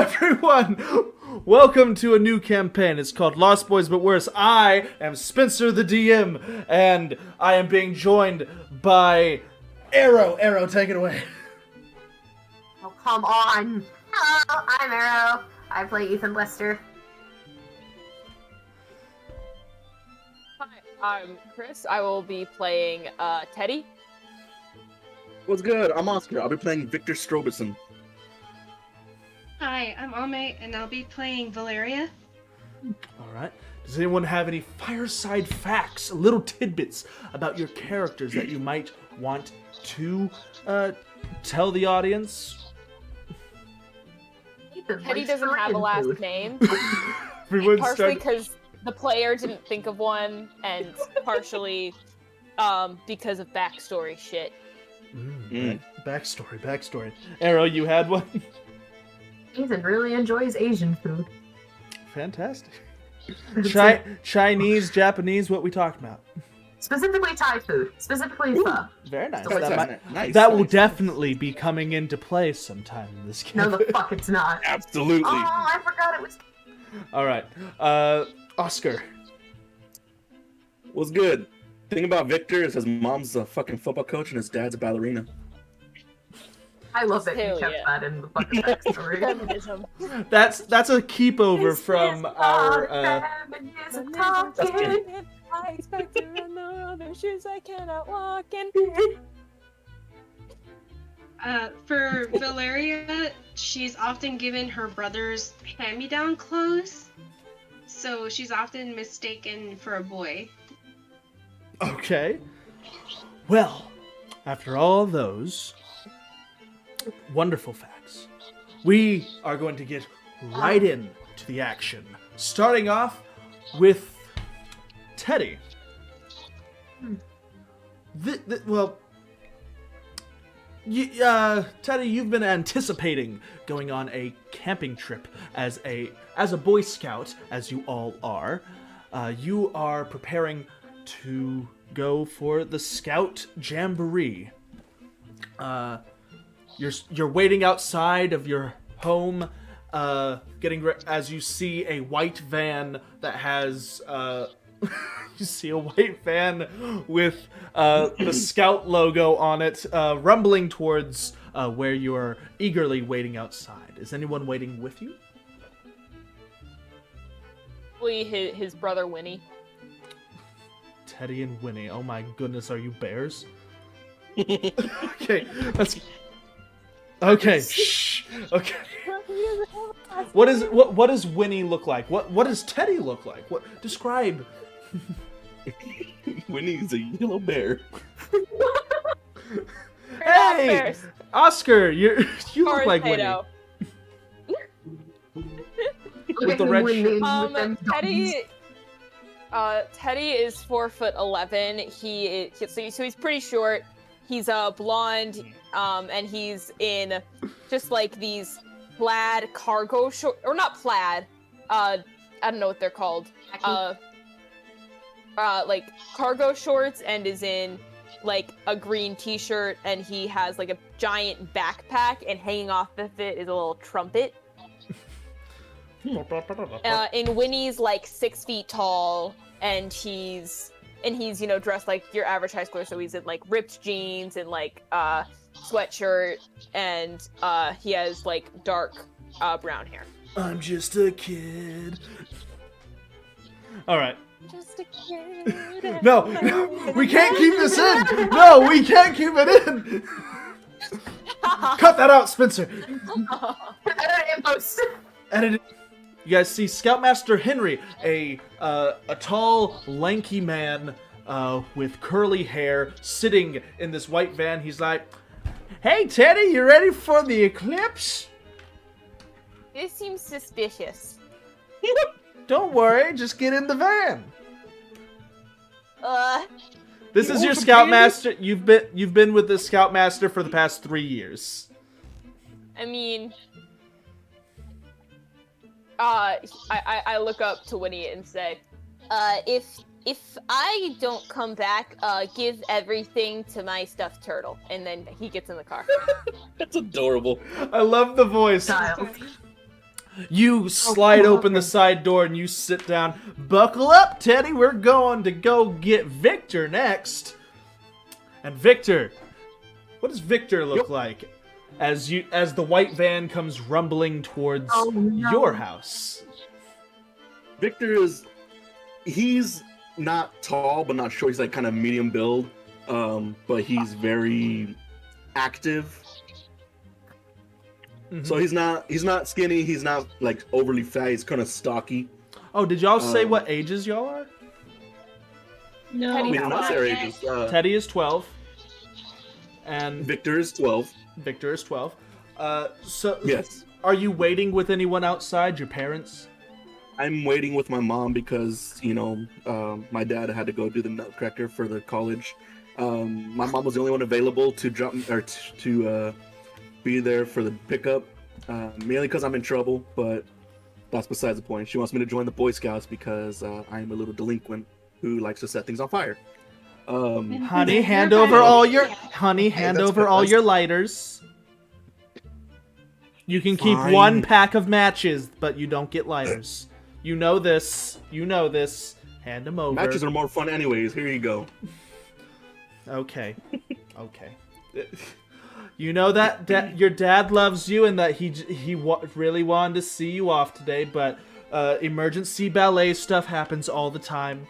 everyone! Welcome to a new campaign. It's called Lost Boys But Worse. I am Spencer the DM, and I am being joined by Arrow. Arrow, take it away. Oh, come on. Hello, I'm Arrow. I play Ethan Lester. Hi, I'm Chris. I will be playing Teddy. What's good? I'm Oscar. I'll be playing Victor Strobison. Hi, I'm Ame, and I'll be playing Valeria. Alright. Does anyone have any fireside facts, little tidbits about your characters that you might want to tell the audience? Ethan Teddy likes doesn't have a Korean last food. name, Everyone partially start... because the player didn't think of one, and partially because of backstory shit. Backstory. Arrow, you had one? Ethan really enjoys Asian food. Fantastic. Chinese, Japanese, what we talking about? Specifically Thai food. Specifically pho. Very nice. Delicious. That will definitely be coming into play sometime in this game. No, the fuck it's not. Absolutely. Oh, I forgot it was... Alright. Oscar. What's good? Thing about Victor is his mom's a fucking football coach and his dad's a ballerina. I love that you Hell kept yeah. that in the fucking backstory. Feminism. That's a keepover from This is our feminism talking. I expect to run the other shoes I cannot walk in. For Valeria, she's often given her brother's hand-me-down clothes, so she's often mistaken for a boy. Okay. Well, after all those wonderful facts, we are going to get right in to the action. Starting off with Teddy. Teddy, you've been anticipating going on a camping trip as a Boy Scout, as you all are. You are preparing to go for the Scout Jamboree. You're waiting outside of your home, as you see a white van that has you see a white van with the Scout logo on it, rumbling towards where you are eagerly waiting outside. Is anyone waiting with you? His brother Winnie. Teddy and Winnie. Oh my goodness, are you bears? Okay, let's. Okay, shh. Okay. What does Winnie look like? What does Teddy look like? What describe? Winnie's a yellow bear. Hey, Bears. Oscar, you look Or like potato. With the red shirt. Teddy is 4'11". So he's pretty short. He's blonde, and he's in just like these plaid cargo short, or not plaid. I don't know what they're called. Like cargo shorts, and is in like a green t-shirt, and he has like a giant backpack, and hanging off of it is a little trumpet. And Winnie's like 6 feet tall, and he's dressed like your average high schooler, so he's in like ripped jeans and like sweatshirt, and he has like dark brown hair. I'm just a kid. All right. Just a kid. No, we can't keep this in. No, we can't keep it in. Cut that out, Spencer. Edit it. You guys see Scoutmaster Henry, a tall, lanky man with curly hair, sitting in this white van. He's like, "Hey, Teddy, you ready for the eclipse?" This seems suspicious. Don't worry, just get in the van. This is your want some Scoutmaster. You've been with the Scoutmaster for the past 3 years. I mean, I look up to Winnie and say, if I don't come back, give everything to my stuffed turtle. And then he gets in the car. That's adorable. I love the voice. Child. You slide open the side door and you sit down. Buckle up, Teddy. We're going to go get Victor next. And Victor, what does Victor look like as the white van comes rumbling towards your house? Victor he's not tall, but not short. He's like kind of medium build, but he's very active. Mm-hmm. So he's not skinny. He's not like overly fat. He's kind of stocky. Oh, did y'all say what ages y'all are? No, Teddy's We did not say our ages. Teddy is 12, and Victor is 12. Victor is 12. So Yes. are you waiting with anyone outside? Your parents? I'm waiting with my mom because, my dad had to go do the nutcracker for the college. My mom was the only one available to to be there for the pickup, mainly because I'm in trouble, but that's besides the point. She wants me to join the Boy Scouts because I'm a little delinquent who likes to set things on fire. Honey, hand over all your lighters. You can keep Fine. one pack of matches, but you don't get lighters. You know this. Hand them over. Matches are more fun anyways. Here you go. Okay. You know that your dad loves you and that he really wanted to see you off today, but emergency ballet stuff happens all the time.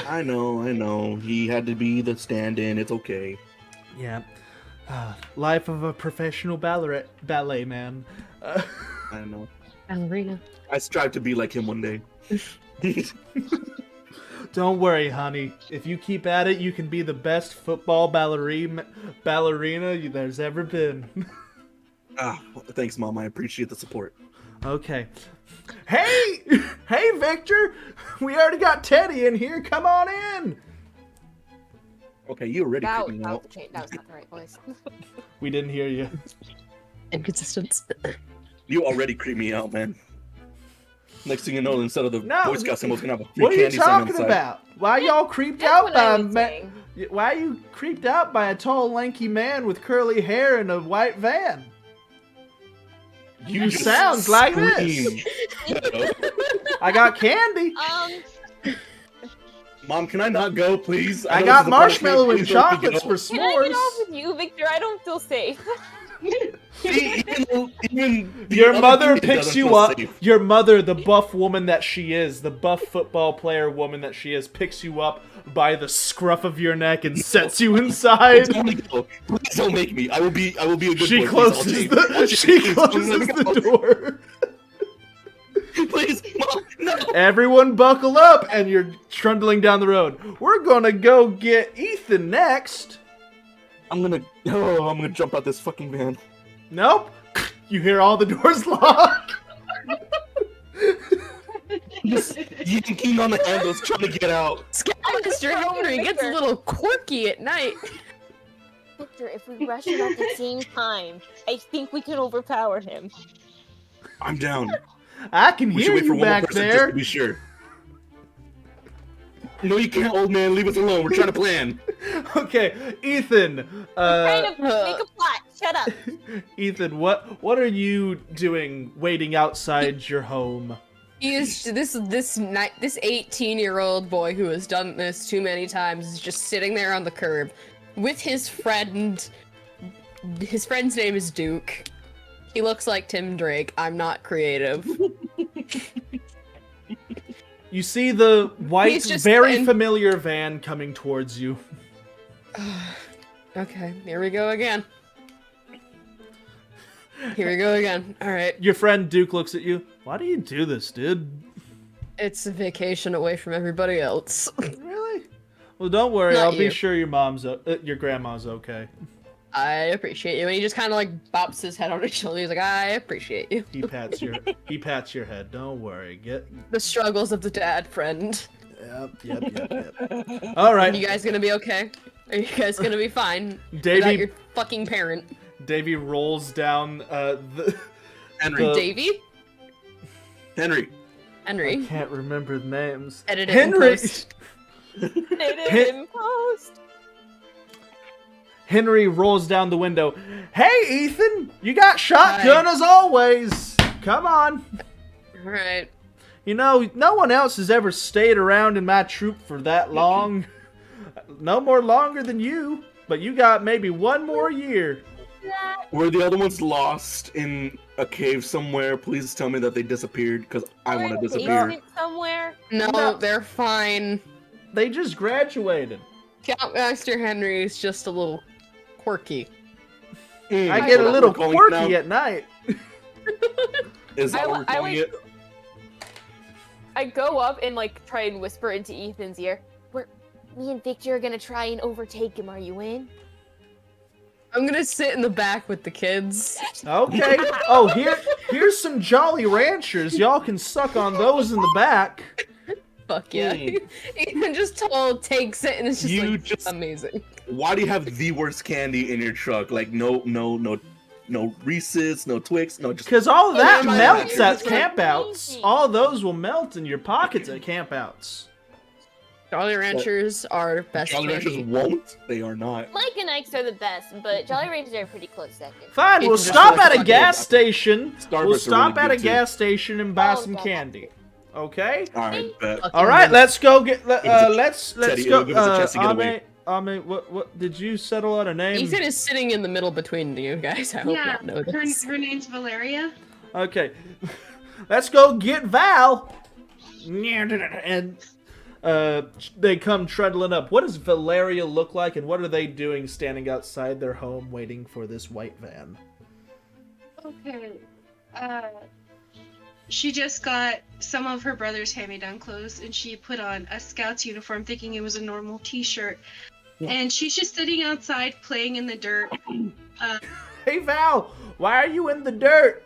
I know. He had to be the stand-in. It's okay. Yeah. Life of a professional ballet man. I know. Ballerina. I strive to be like him one day. Don't worry, honey. If you keep at it, you can be the best football ballerina there's ever been. Thanks, Mom. I appreciate the support. Okay. Hey, Victor. We already got Teddy in here. Come on in. Okay, you already That creeped me was out. not the right voice. We didn't hear you. Inconsistent. You already creeped me out, man. Next thing you know, instead of the No, Boy Scout symbol's gonna have a free What are you candy sign talking inside. about? Why y'all creeped That's out what by I a was man? saying. Why are you creeped out by a tall, lanky man with curly hair and a white van? You just sound like this. screamed. I got candy. Mom, can I not go, please? I know got this is a marshmallow punishment. and Please let me chocolates go. for Can I get off s'mores. with you, Victor? I don't feel safe. See, even the Your other mother kid picks doesn't you feel up. safe. Your mother, the buff woman that she is, the buff football player woman that she is, picks you up by the scruff of your neck and sets you inside. Don't go. Please don't make me. I will be a good She boy. closes Please, she I'll closes let me go. the door. Please, Mom, no. Everyone buckle up, and you're trundling down the road. We're gonna go get Ethan next. I'm gonna jump out this fucking van. Nope. You hear all the doors lock. Just yanking on the handles, trying to get out. Scavenger Homer, he gets a little quirky at night. Victor, if we rush him at the same time, I think we can overpower him. I'm down. I can We should hear wait for you one more back person just there. to be sure. No, you can't, old man. Leave us alone. We're trying to plan. Okay, Ethan. Trying to make a plot. Shut up. Ethan, what are you doing waiting outside your home? He is this 18-year-old boy who has done this too many times is just sitting there on the curb with his friend. His friend's name is Duke. He looks like Tim Drake. I'm not creative. You see the white, He's just very in- familiar van coming towards you. Okay, here we go again. Here we go again. Alright. Your friend Duke looks at you. Why do you do this, dude? It's a vacation away from everybody else. Really? Well, don't worry. Not I'll be you. sure your grandma's okay. I appreciate you. And he just kind of like bops his head on his shoulder. He's like, I appreciate you. He pats your head. Don't worry. The struggles of the dad friend. Yep. All right. Are you guys gonna be okay? Are you guys gonna be fine? Davey- Without your fucking parent. Davey rolls down the. Henry. Davey? Henry. Henry. Can't remember the names. Edit it in Henry. post. Edit in post. Henry rolls down the window. Hey, Ethan, you got shotgun Hi. as always. Come on. All right. You know, no one else has ever stayed around in my troop for that long. No more longer than you. But you got maybe one more year. Were the other ones lost in a cave somewhere? Please tell me that they disappeared, because I want to disappear. Basement somewhere. No, No. they're fine. They just graduated. Scoutmaster Henry is just a little quirky. I That's get a what little we're calling it quirky now? at night. Is that what we're I calling like- it? I go up and like try and whisper into Ethan's ear. Me and Victor are gonna try and overtake him. Are you in? I'm gonna sit in the back with the kids. Okay. Oh, here's some Jolly Ranchers. Y'all can suck on those in the back. Fuck yeah. Ethan just totally takes it and it's just You like just- amazing. Why do you have the worst candy in your truck? Like no Reese's, no Twix, no just. Because all of that Oh my melts God. at campouts. All those will melt in your pockets at campouts. Jolly Ranchers are best Jolly Ranchers candy. won't. They are not. Mike and Ike's are the best, but Jolly Ranchers are a pretty close second. Fine, we'll Ethan just stop like at a fucking- gas station. Starbursts We'll are stop really at a good, too. gas station and buy Oh, some God. candy. Okay? All right, bet. Fucking All right, let's go get. Let's Teddy, go. it'll give us a chance to get away. Ame, what did you settle on a name? Ethan is sitting in the middle between you guys. I hope Yeah, not know this. her name's Valeria. Okay, let's go get Val. And they come trundling up. What does Valeria look like, and what are they doing standing outside their home waiting for this white van? Okay. She just got some of her brother's hand-me-down clothes, and she put on a scout's uniform, thinking it was a normal T-shirt. Yeah. And she's just sitting outside playing in the dirt. Hey Val, why are you in the dirt?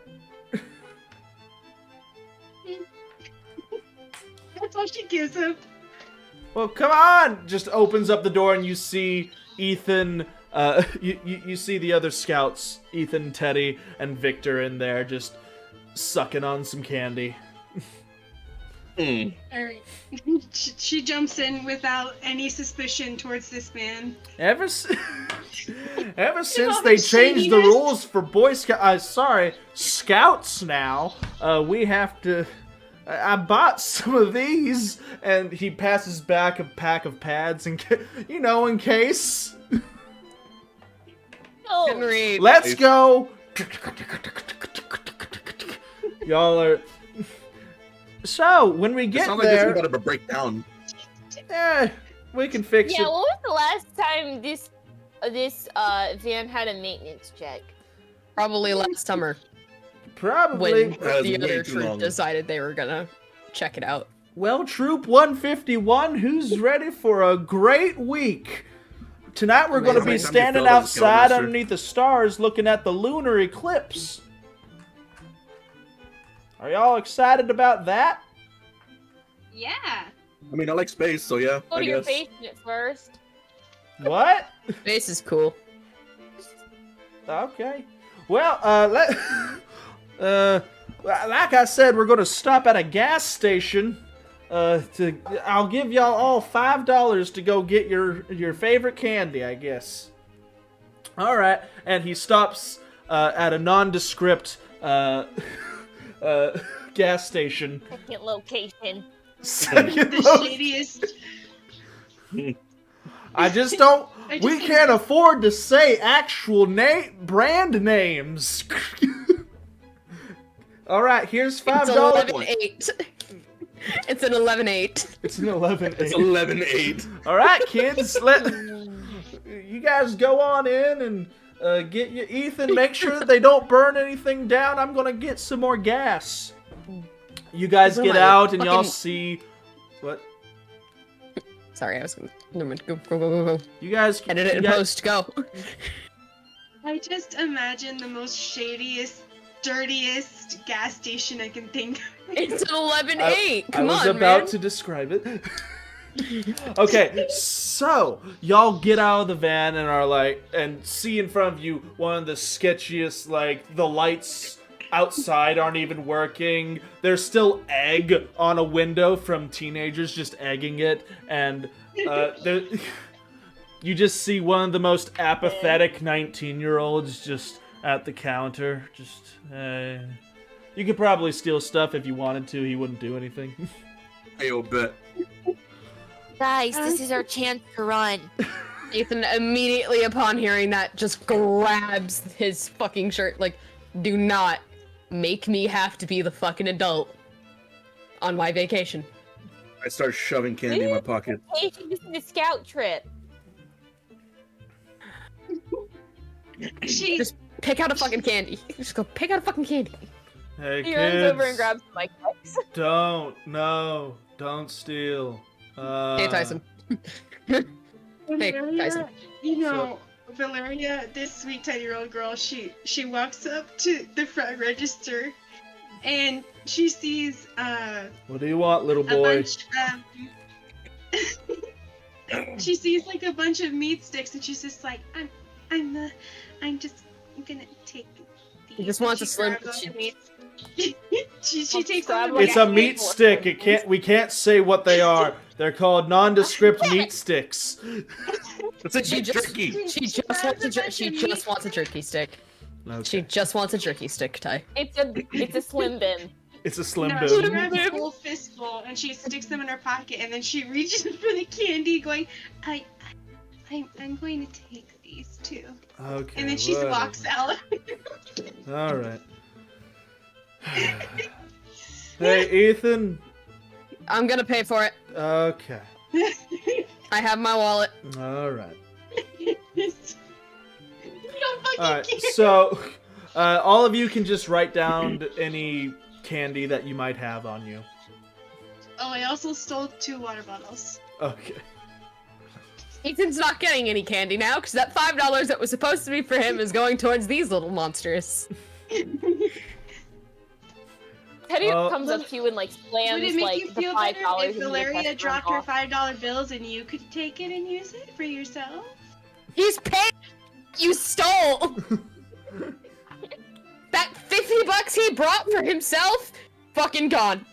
That's all she gives him. Well, come on! Just opens up the door and you see Ethan. You see the other scouts, Ethan, Teddy, and Victor in there, just sucking on some candy. Mm. Alright. She jumps in without any suspicion towards this man. Ever since all they the changed the shadiness. rules for Boy Scouts now, we have to. I bought some of these, and he passes back a pack of pads, in case. No. Henry, Let's go. Y'all are. So when we It get sounds like this is there, about to break down. we can fix Yeah, it. what was the last time this van had a maintenance check? probably last summer Probably. when That is the way other too troop long. decided they were gonna check it out. Well, Troop 151, who's ready for a great week? Tonight we're going to be Amazing. standing Time you filled out, outside Scoutmaster. underneath the stars looking at the lunar eclipse. Are y'all excited about that? Yeah. I mean, I like space, so yeah, Go I to your guess. basement first. What? Space is cool. Okay. Well, like I said, we're going to stop at a gas station. I'll give y'all all $5 to go get your favorite candy, I guess. All right, and he stops at a nondescript gas station. Second location. Second The location. shadiest. I just don't. I just We think- can't afford to say actual brand names. All right, here's It's $5. 11-8. It's an 11-8. It's an 11. It's 11-8. All right, kids, you guys go on in and get you Ethan. Make sure that they don't burn anything down. I'm gonna get some more gas. You guys Those are get my out and y'all fucking- see what Sorry, I was gonna. Never mind. Go. you guys. Edit it you in guys- post. Go. I just imagine the most shadiest, dirtiest gas station I can think of. It's an 11-8. I Come was on, about man. to describe it. Okay, so y'all get out of the van and are like, and see in front of you one of the sketchiest, like the lights outside aren't even working. There's still egg on a window from teenagers just egging it, and there, you just see one of the most apathetic 19-year-olds just at the counter, just You could probably steal stuff if you wanted to. He wouldn't do anything. Ayo, bet. Guys, this is our chance to run. Ethan immediately upon hearing that just grabs his fucking shirt. Like, do not make me have to be the fucking adult on my vacation. I start shoving candy in my pocket. Vacation is a scout trip. She Just pick out a fucking candy. Just go pick out a fucking candy. Hey, He kids. runs over and grabs my cakes. Don't steal. Hey, Tyson. Hey, Tyson. You know, Valeria, this sweet 10-year-old girl, she walks up to the front register and she sees What do you want, little a boy? bunch she sees like a bunch of meat sticks and she's just like, I'm gonna take these. He just wants She a slim. grabs all She, the meat. she takes grab all the like It's meat a meat stick. We can't say what they are. They're called nondescript meat sticks. It's a She just- jerky. she just wants a jerky stick. Okay. She just wants a jerky stick, Ty. It's a slim bin. It's a slim No, she bin. grabs a full fistful and she sticks them in her pocket and then she reaches for the candy going, I'm going to take these too. Okay. And then she whatever. walks out. All right. Hey, Ethan. I'm gonna pay for it. Okay. I have my wallet. All right. You don't fucking All right. care. So, all of you can just write down any candy that you might have on you. Oh, I also stole 2 water bottles. Okay. Ethan's not getting any candy now because that $5 that was supposed to be for him is going towards these little monsters. Teddy Oh. comes up to you and like slams Would it make like you the feel $5 better if in your Valeria chest dropped her off. $5 bills and you could take it and use it for yourself? He's paid. You stole. That $50 he brought for himself, fucking gone.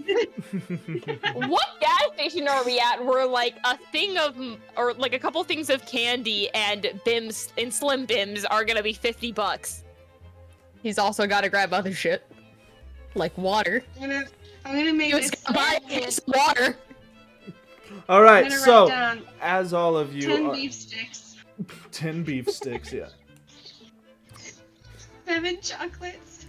What gas station are we at where like a thing of, or like a couple things of candy and Bims and Slim Bims are gonna be $50? He's also got to grab other shit, like water. I'm gonna make He was this. gonna buy his water. All I'm right. gonna So, write down as all of you 10 are beef sticks, 10 beef sticks, yeah. 7 chocolates.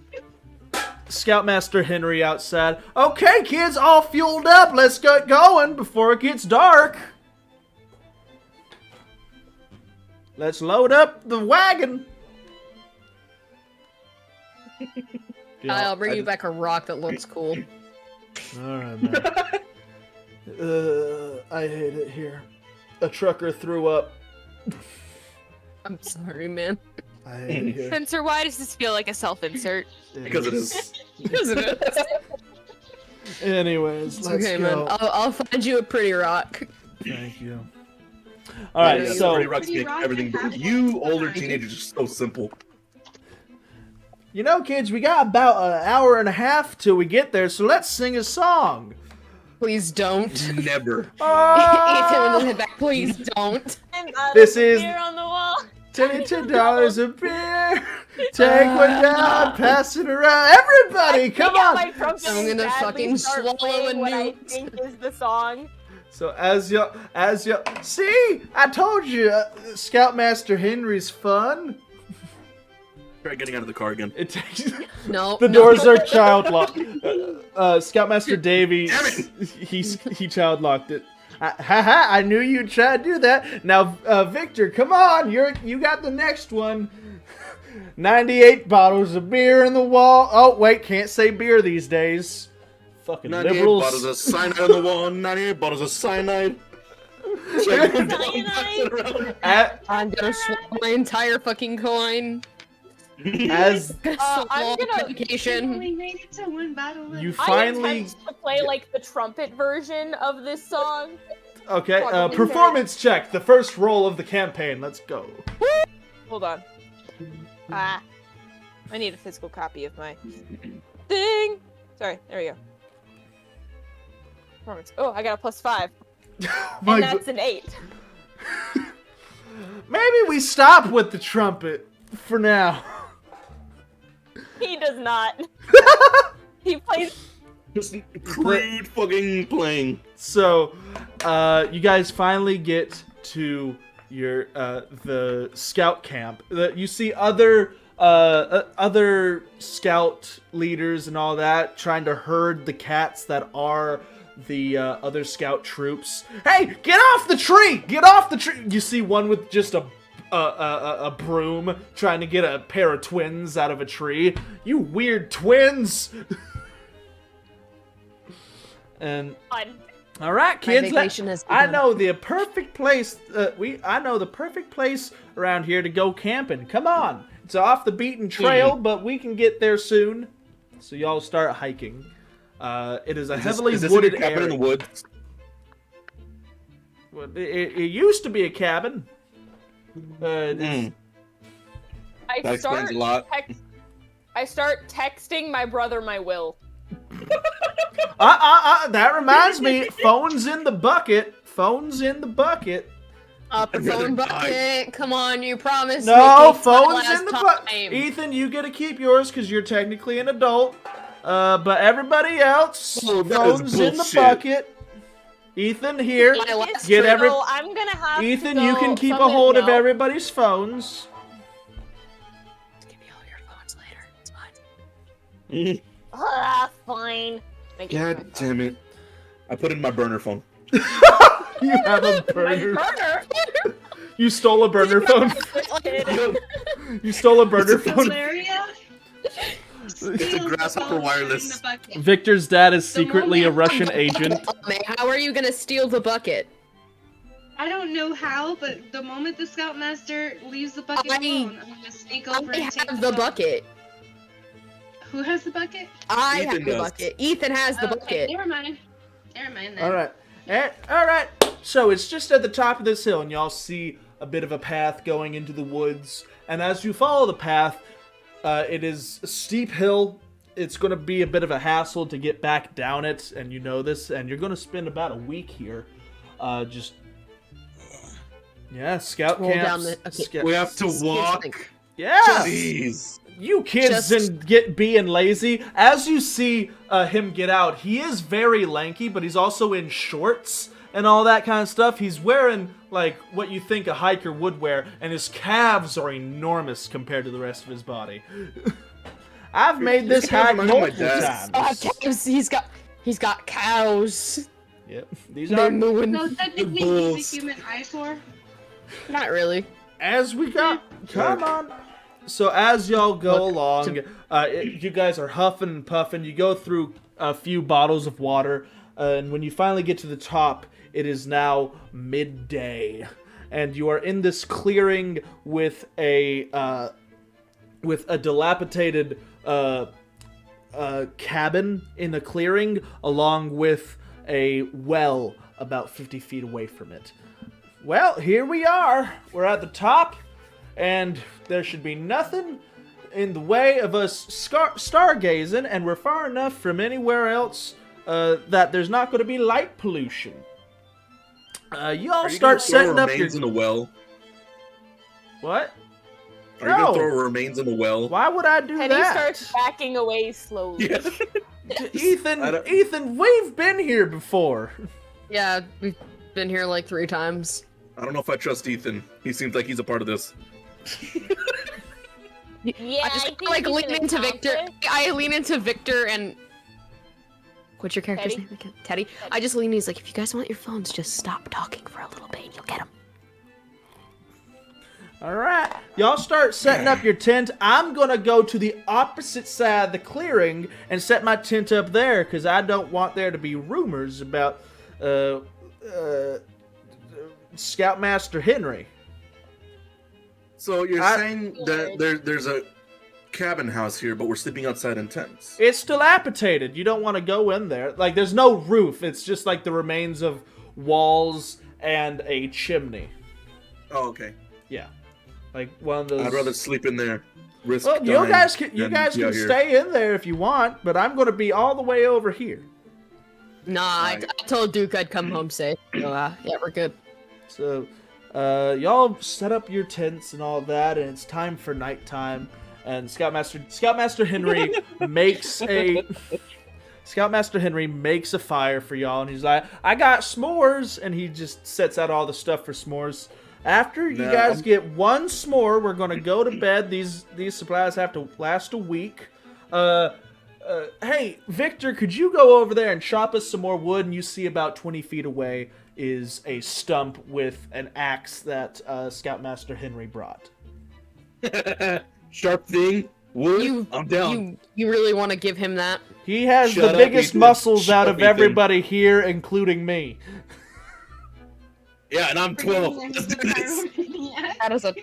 Scoutmaster Henry outside. Okay, kids, all fueled up. Let's get going before it gets dark. Let's load up the wagon. Yeah, I'll bring I you just- back a rock that looks cool. All right, man. I hate it here. A trucker threw up. I'm sorry, man. I hate it here. Spencer, why does this feel like a self-insert? Because it is. Isn't it? Anyways, It's let's okay, go. man. I'll find you a pretty rock. Thank you. All right, Yeah, so Pretty Rocks Pretty make Rock everything. and have You one older behind. teenagers are so simple. you know, kids, we got about an hour and a half till we get there. So let's sing a song. Please don't. Never. Ethan, head back. Please don't. This is- beer on the wall. $10 a beer. Take one down, pass it around. Everybody, come Take out on. my trumpet I'm and gonna sadly fucking start swallow playing a what I newt. think is the song. So as you see, I told you, Scoutmaster Henry's fun. Try getting out of the car again. It takes. No. The no. doors are child locked. Scoutmaster Davy, Damn he child locked it. Haha! I knew you'd try to do that. Now, Victor, come on, you got the next one. 98 bottles of beer in the wall. Oh wait, can't say beer these days. Fucking 98 liberals. bottles of cyanide on the wall. 98 bottles of cyanide. Like, around. I'm gonna swallow my entire fucking coin. As I'm gonna- Vacation. only made it to 1 bottle. left. you I finally attempt to play like the trumpet version of this song. okay, Fucking performance check. The first roll of the campaign. Let's go. Hold on. I need a physical copy of my thing. Sorry, there we go. Performance. Oh, I got a +5, My and go- that's an 8. Maybe we stop with the trumpet for now. He does not. He plays. Just crude fucking playing. So, you guys finally get to your the scout camp. You see other scout leaders and all that trying to herd the cats that are the other scout troops. Hey, get off the tree! Get off the tree! You see one with just a broom trying to get a pair of twins out of a tree. You weird twins! And all right, kids. I know the perfect place. I know the perfect place around here to go camping. Come on, it's off the beaten trail, but we can get there soon. So y'all start hiking. It is a heavily wooded area. Cabin in the woods? Well, it used to be a cabin. I That explains a lot. I start texting my brother my will. That reminds me. Phone's in the bucket. Phone's in the bucket. Phone bucket. Come on, you promised me. No, phone's in the bucket. Ethan, you get to keep yours because you're technically an adult. But everybody else, phone's in the bucket. Ethan, here, get every. I'm gonna have Ethan, to you can keep a hold of everybody's phones. Give me all your phones later. It's fine. Fine. God damn it! I put in my burner phone. You have a burner. You stole a burner phone. You stole a burner phone. Valeria? It's a grasshopper wireless. Victor's dad is secretly a Russian agent. How are you gonna steal the bucket? I don't know how, but the moment the Scoutmaster leaves the bucket alone, I'm gonna sneak over and take the bucket. Who has the bucket? I have the bucket. Ethan has the bucket. Never mind. Never mind then. All right. So it's just at the top of this hill, and y'all see a bit of a path going into the woods. And as you follow the path, it is a steep hill. It's going to be a bit of a hassle to get back down it, and you know this. And you're going to spend about a week here, scout camps. We have to walk. Yeah. Jeez. You kids and being lazy. As you see him get out, he is very lanky, but he's also in shorts and all that kind of stuff. He's wearing like what you think a hiker would wear, and his calves are enormous compared to the rest of his body. I've made this hike multiple times. He's got cows. Yep, these are moving. So technically, he's a human eyesore. Not really. As we got, come on. So as y'all go along, you guys are huffing and puffing. You go through a few bottles of water, and when you finally get to the top, it is now midday, and you are in this clearing with a dilapidated cabin in the clearing, along with a well about 50 feet away from it. Well, here we are. We're at the top. And there should be nothing in the way of us stargazing, and we're far enough from anywhere else that there's not going to be light pollution. You all start setting up your... in the well? What? Are you going to throw remains in the well? Why would I do Teddy that? starts backing away slowly. Yeah. Ethan, we've been here before. Yeah, we've been here like 3 times. I don't know if I trust Ethan. He seems like he's a part of this. Yeah, I just lean into Victor. I lean into Victor and what's your character's name again? Teddy. I just lean. He's like, if you guys want your phones, just stop talking for a little bit. And you'll get them. All right, y'all start setting up your tent. I'm gonna go to the opposite side of the clearing and set my tent up there because I don't want there to be rumors about Scoutmaster Henry. So you're saying that there's a cabin house here, but we're sleeping outside in tents? It's dilapidated. You don't want to go in there. Like, there's no roof. It's just like the remains of walls and a chimney. Oh, okay. Yeah. Like one of those... I'd rather sleep in there. You guys can stay in there if you want, but I'm going to be all the way over here. Nah, I told Duke I'd come home safe. So, yeah, we're good. So, y'all set up your tents and all that, and it's time for nighttime. and Scoutmaster Henry makes a fire for y'all, and he's like, "I got s'mores," and he just sets out all the stuff for s'mores. After you guys get one s'more, we're gonna go to bed. These supplies have to last a week. Hey, Victor, could you go over there and chop us some more wood? And you see about 20 feet away is a stump with an axe that Scoutmaster Henry brought. Sharp thing. Wood. I'm down. You really want to give him that? He has Shut the up, biggest Ethan. muscles Shut out up, of Ethan. everybody here, including me. Yeah, and I'm 12. Forgetting Let's that do he's this. a pyromaniac. That is a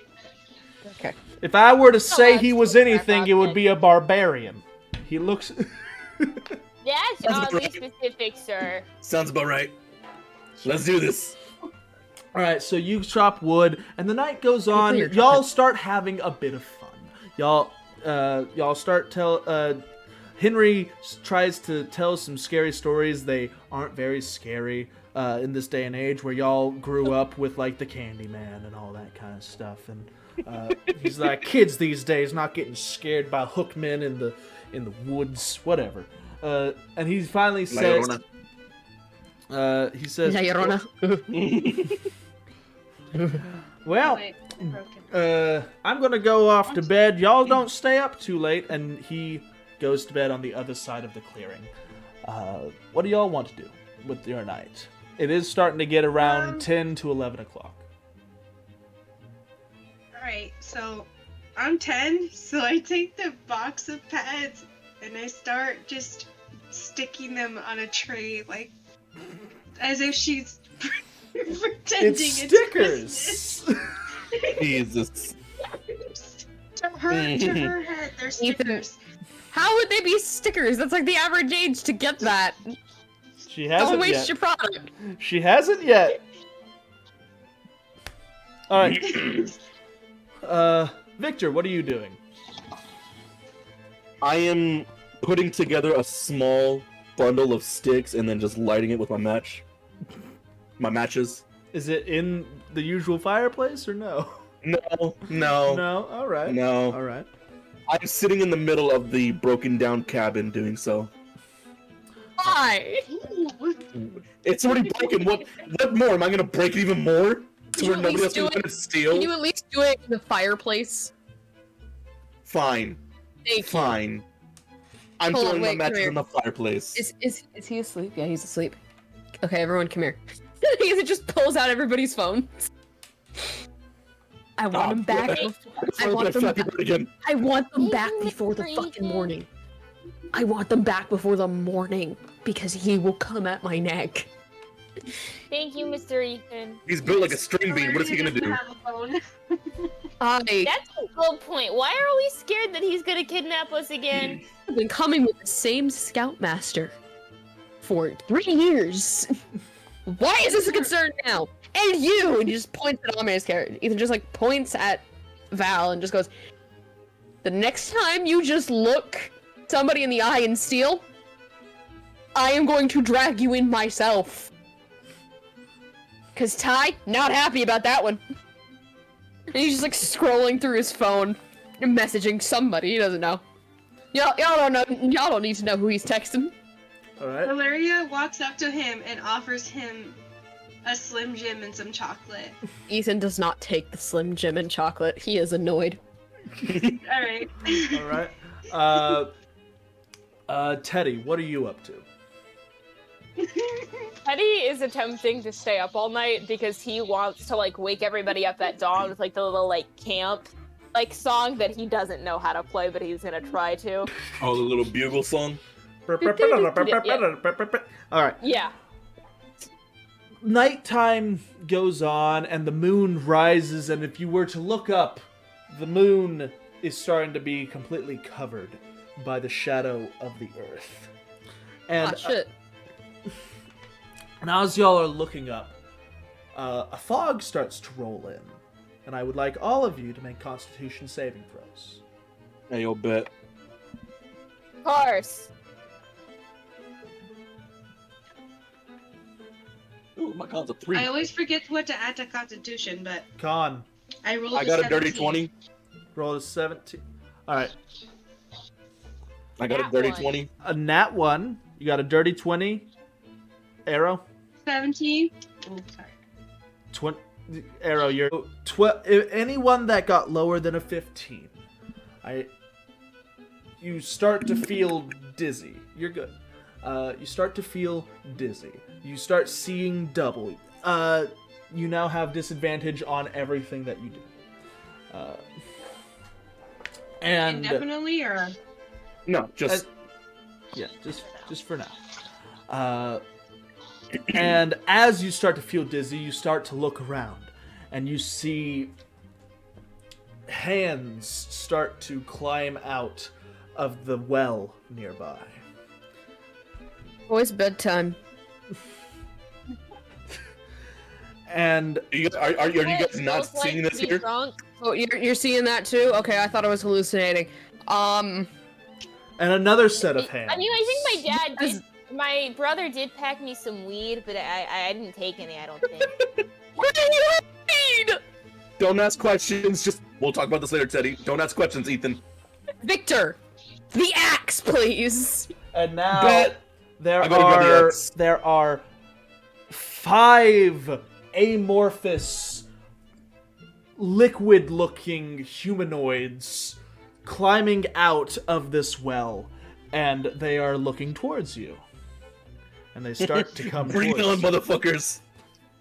okay. If I were to say that's he was cool, anything, Grandpa, it would then. be a barbarian. He looks... That's That's oddly right. specific, sir. Sounds about right. Let's do this. Alright, so you chop wood, and the night goes on. clear, Y'all chop it. start having a bit of fun. Y'all start Henry tries to tell some scary stories. They aren't very scary in this day and age where y'all grew up with, like, the Candyman and all that kind of stuff. And he's like, kids these days not getting scared by hookmen in the woods, whatever. And he finally says... he says... Yeah, Your Honor. Well... Wait, broken. I'm gonna go off to bed. Y'all don't stay up too late. And he goes to bed on the other side of the clearing. What do y'all want to do with your night? It is starting to get around 10 to 11 o'clock. Alright, so I'm 10, so I take the box of pads and I start just sticking them on a tray, like, as if she's pretending It's Christmas. stickers! Jesus. To her head, they're stickers. How would they be stickers? That's like the average age to get that. She Don't hasn't waste yet. your product. She hasn't yet. Alright. Victor, what are you doing? I am putting together a small bundle of sticks and then just lighting it with my matches. Is it in the usual fireplace or no? No. No? Alright. No. Alright. I'm sitting in the middle of the broken down cabin doing so. Why? It's already broken. What more? Am I gonna break it even more? Can To you where at nobody least else do is gonna it? steal? Can you at least do it in the fireplace? Fine. Thank you. Fine. I'm Hold on, throwing my wait, come matches here. in the fireplace. Is he asleep? Yeah, he's asleep. Okay, everyone, come here. He just pulls out everybody's phones. I want him back. I want them back. Again. I want them back before the fucking morning. I want them back before the morning because he will come at my neck. Thank you, Mr. Ethan. He's built like a string bean. What is he gonna do? Have a phone. That's a good point. Why are we scared that he's gonna kidnap us again? I've been coming with the same scoutmaster for 3 years. Why is this a concern now? And you! And he just points at Amade's character. Ethan just like points at Val and just goes, the next time you just look somebody in the eye and steal, I am going to drag you in myself. Cause Ty, not happy about that one. And he's just like scrolling through his phone and messaging somebody he doesn't know. Y'all don't know. Y'all don't need to know who he's texting. Alright. Valeria walks up to him and offers him a Slim Jim and some chocolate. Ethan does not take the Slim Jim and chocolate. He is annoyed. Alright. Alright. Teddy, what are you up to? Teddy is attempting to stay up all night because he wants to like wake everybody up at dawn with like the little like camp like song that he doesn't know how to play, but he's gonna try to. Oh, the little bugle song. Alright. Yeah. Nighttime goes on and the moon rises, and if you were to look up, the moon is starting to be completely covered by the shadow of the earth. And Ah, shit. now as y'all are looking up, a fog starts to roll in. And I would like all of you to make Constitution saving throws. Hey, you'll bet. Of course. Ooh, my con's a 3. I always forget what to add to Constitution, but Con, I rolled I got a dirty 17. 20. roll a 17. All right. I got a Nat dirty one. 20. A nat 1. You got a dirty 20. Arrow. 17. Oh, sorry. 20. Arrow, you're... anyone that got lower than a 15. You start to feel dizzy. You're good. You start to feel dizzy. You start seeing double. You now have disadvantage on everything that you do. And Indefinitely, or No, just yeah, just for now. And as you start to feel dizzy, you start to look around, and you see hands start to climb out of the well nearby. Oh, it's bedtime. And are you guys not Feels like seeing to this be here? drunk. Oh, you're seeing that too? Okay, I thought I was hallucinating. and another set of hands. I mean, I think my dad did. My brother did pack me some weed, but I didn't take any. I don't think. What do you need? Don't ask questions. Just we'll talk about this later, Teddy. Don't ask questions, Ethan. Victor, the axe, please. And now Bet. there I gotta grab the are X. 5 amorphous, liquid-looking humanoids climbing out of this well, and they are looking towards you. And they start to come Bring it towards on, you. motherfuckers.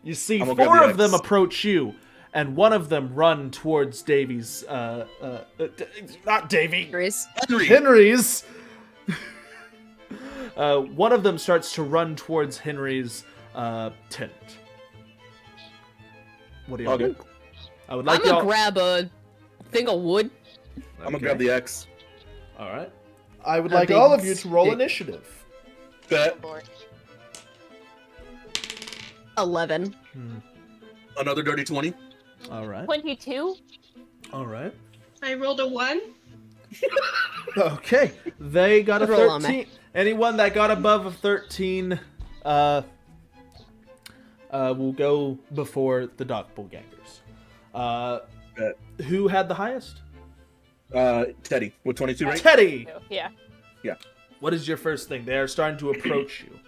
You see I'm gonna grab 4 the of them X. approach you, and one of them run towards Davy's, not Davy, Henry's. One of them starts to run towards Henry's tent. What do you Okay. do? I would like I'm gonna y'all. grab a thing of wood. I'm gonna grab the X. All right. I would A like big all of you to roll stick. initiative. Bet. Lord. 11. Another dirty 20. All right. 22. All right. I rolled a 1. Okay. They got a Good roll on 13. Anyone that got above a 13 will go before the doppelgangers. Who had the highest? Teddy with 22, right? Teddy! Yeah. What is your first thing? They are starting to approach you.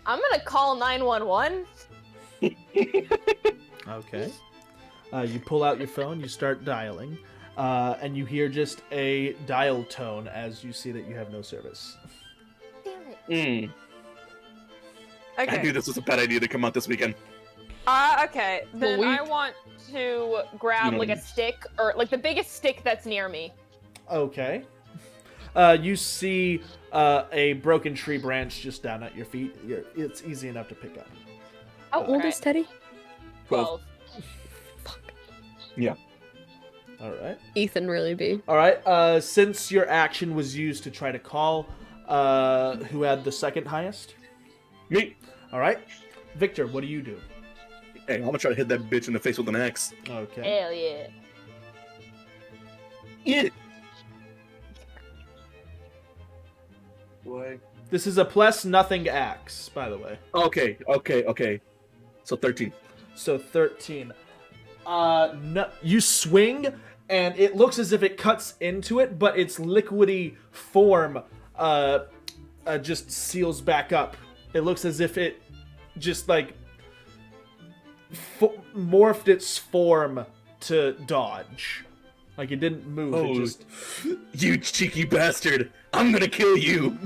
I'm gonna call 911. Okay. You pull out your phone, you start dialing, and you hear just a dial tone as you see that you have no service. Damn it. I knew Okay. this was a bad idea to come out this weekend. Okay. Then Well, I want to grab like a stick or like the biggest stick that's near me. Okay. You see a broken tree branch just down at your feet. It's easy enough to pick up. How old is Teddy? 12. 12. All right. Ethan really be. All right. Since your action was used to try to call, who had the second highest? Me. All right. Victor, what do you do? Hey, I'm gonna try to hit that bitch in the face with an axe. Okay. Hell yeah. Yeah. What? This is a plus nothing axe, by the way. Okay. So 13. So 13. No, you swing, and it looks as if it cuts into it, but its liquidy form just seals back up. It looks as if it just like morphed its form to dodge. Like it didn't move. Oh. It just. You cheeky bastard! I'm gonna kill you.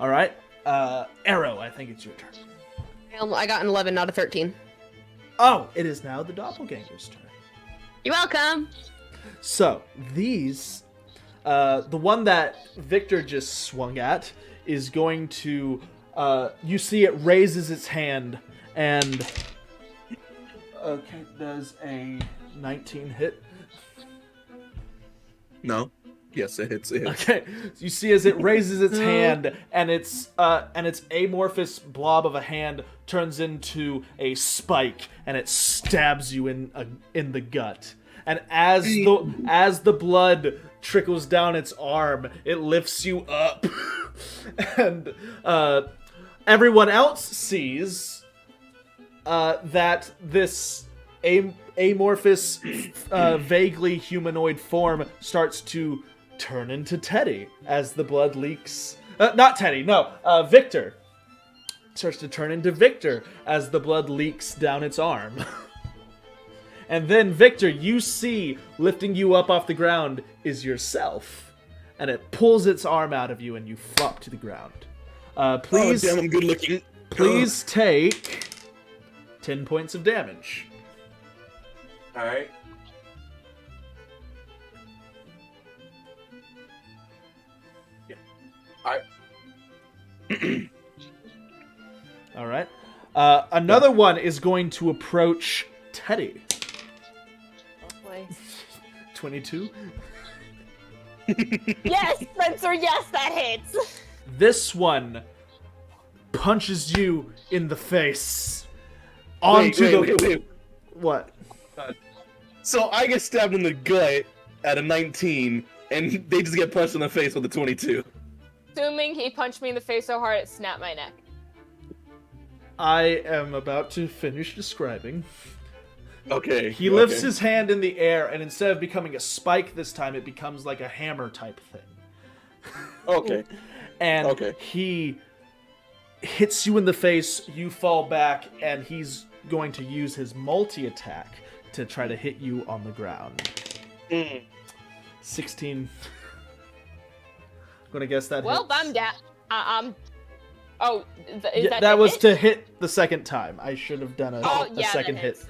All right. Arrow, I think it's your turn. I got an 11, not a 13. Oh, it is now the doppelganger's turn. You're welcome. So, these, the one that Victor just swung at is going to, you see it raises its hand and, okay, does a 19 hit? No. Yes, it hits. It hits. Okay, so you see as it raises its hand and its amorphous blob of a hand turns into a spike and it stabs you in the gut. And as the blood trickles down its arm, it lifts you up. And everyone else sees that this amorphous, vaguely humanoid form starts to turn into Teddy as the blood leaks. Not Teddy, no. Victor starts to turn into Victor as the blood leaks down its arm. And then, Victor, you see lifting you up off the ground is yourself. And it pulls its arm out of you and you flop to the ground. Please, Oh, damn, I'm good looking. please take 10 points of damage. Alright. Yeah. Alright. All right. Another one is going to approach Teddy. Oh, boy. 22. Yes, Spencer, yes, that hits. This one punches you in the face. Onto Wait. What? So I get stabbed in the gut at a 19, and they just get punched in the face with a 22. Assuming he punched me in the face so hard it snapped my neck. I am about to finish describing. Okay. He lifts his hand in the air, and instead of becoming a spike this time, it becomes like a hammer type thing. Okay. And he hits you in the face, you fall back, and he's going to use his multi-attack to try to hit you on the ground. 16. I'm gonna guess that Well, hits. I'm down. Oh, is Yeah, that the was hit? to hit the second time. I should have done a Yeah, second that hit. hits.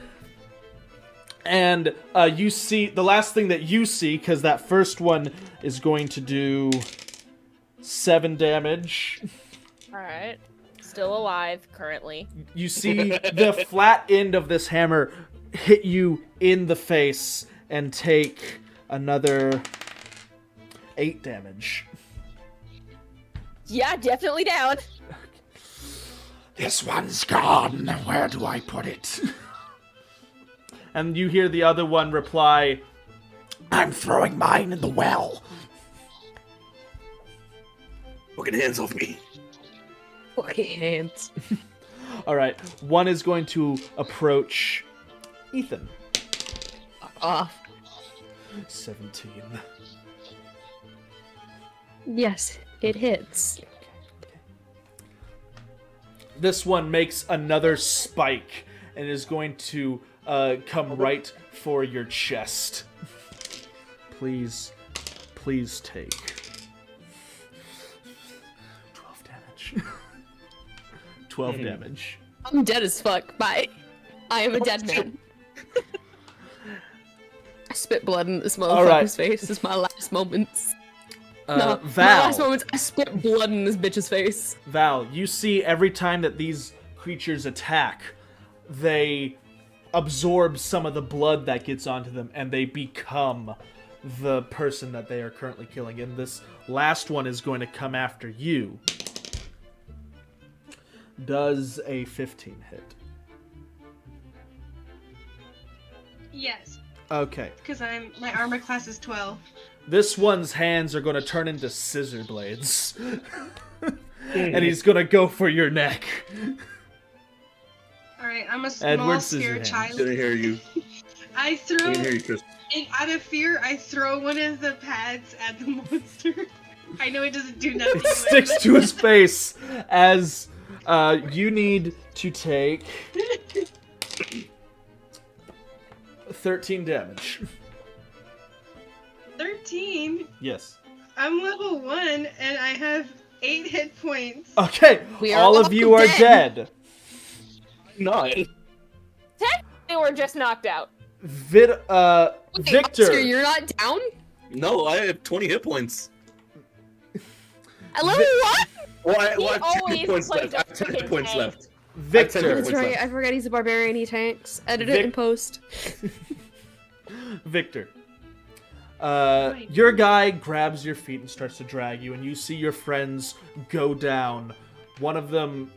And you see, the last thing that you see, because that first one is going to do 7 damage. Alright. Still alive, currently. You see the flat end of this hammer hit you in the face and take another 8 damage. Yeah, definitely down. This one's gone. Where do I put it? And you hear the other one reply, I'm throwing mine in the well. Fucking hands off me. Fucking hands. All right, one is going to approach Ethan. Off. 17. Yes, it hits. This one makes another spike and is going to come right for your chest. Please take 12 damage. 12 damage. I'm dead as fuck. Bye. I am a dead man. I spit blood in this motherfucker's right. face. This is my last moments. No, my Val. last moments. I spit blood in this bitch's face. Val, you see every time that these creatures attack, they absorb some of the blood that gets onto them and they become the person that they are currently killing. And this last one is going to come after you. Does a 15 hit? Yes, Okay. because my armor class is 12. This one's hands are going to turn into scissor blades. And he's going to go for your neck. All right, I'm a small, Edward scared Scissorhands. child. Didn't hear you. I throw, Didn't hear you, Chris. and out of fear, I throw one of the pads at the monster. I know it doesn't do nothing. It sticks to his face as you need to take 13 damage. 13. Yes. I'm level 1, and I have 8 hit points. Okay, We are all of all you are dead. Not. They were just knocked out. Wait, Victor. Oscar, you're not down? No, I have 20 hit points. At level 1? Well, I have 10 always hit points plays left. I have 10 a hit points freaking left. Victor. That's Points right. left. I forgot he's a barbarian. He tanks. Edit Vic- it in post. Victor. Your guy grabs your feet and starts to drag you, and you see your friends go down. One of them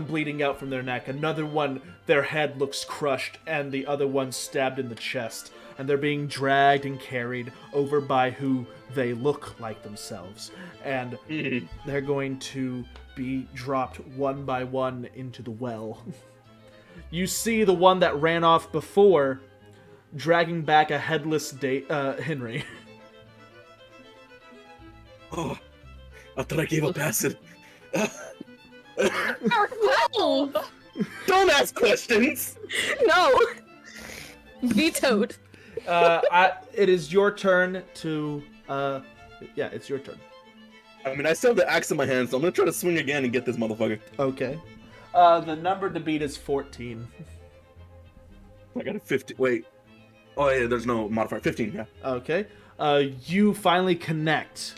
bleeding out from their neck. Another one, their head looks crushed, and the other one stabbed in the chest. And they're being dragged and carried over by who they look like themselves. And they're going to be dropped one by one into the well. You see the one that ran off before dragging back a headless Henry. Oh, I thought I gave up acid. No! Don't ask questions. No! Vetoed. It is your turn to. Yeah, it's your turn. I mean, I still have the axe in my hand, so I'm gonna try to swing again and get this motherfucker. Okay. The number to beat is 14. I got a 50. Wait. Oh yeah, there's no modifier. 15. Yeah. Okay. You finally connect.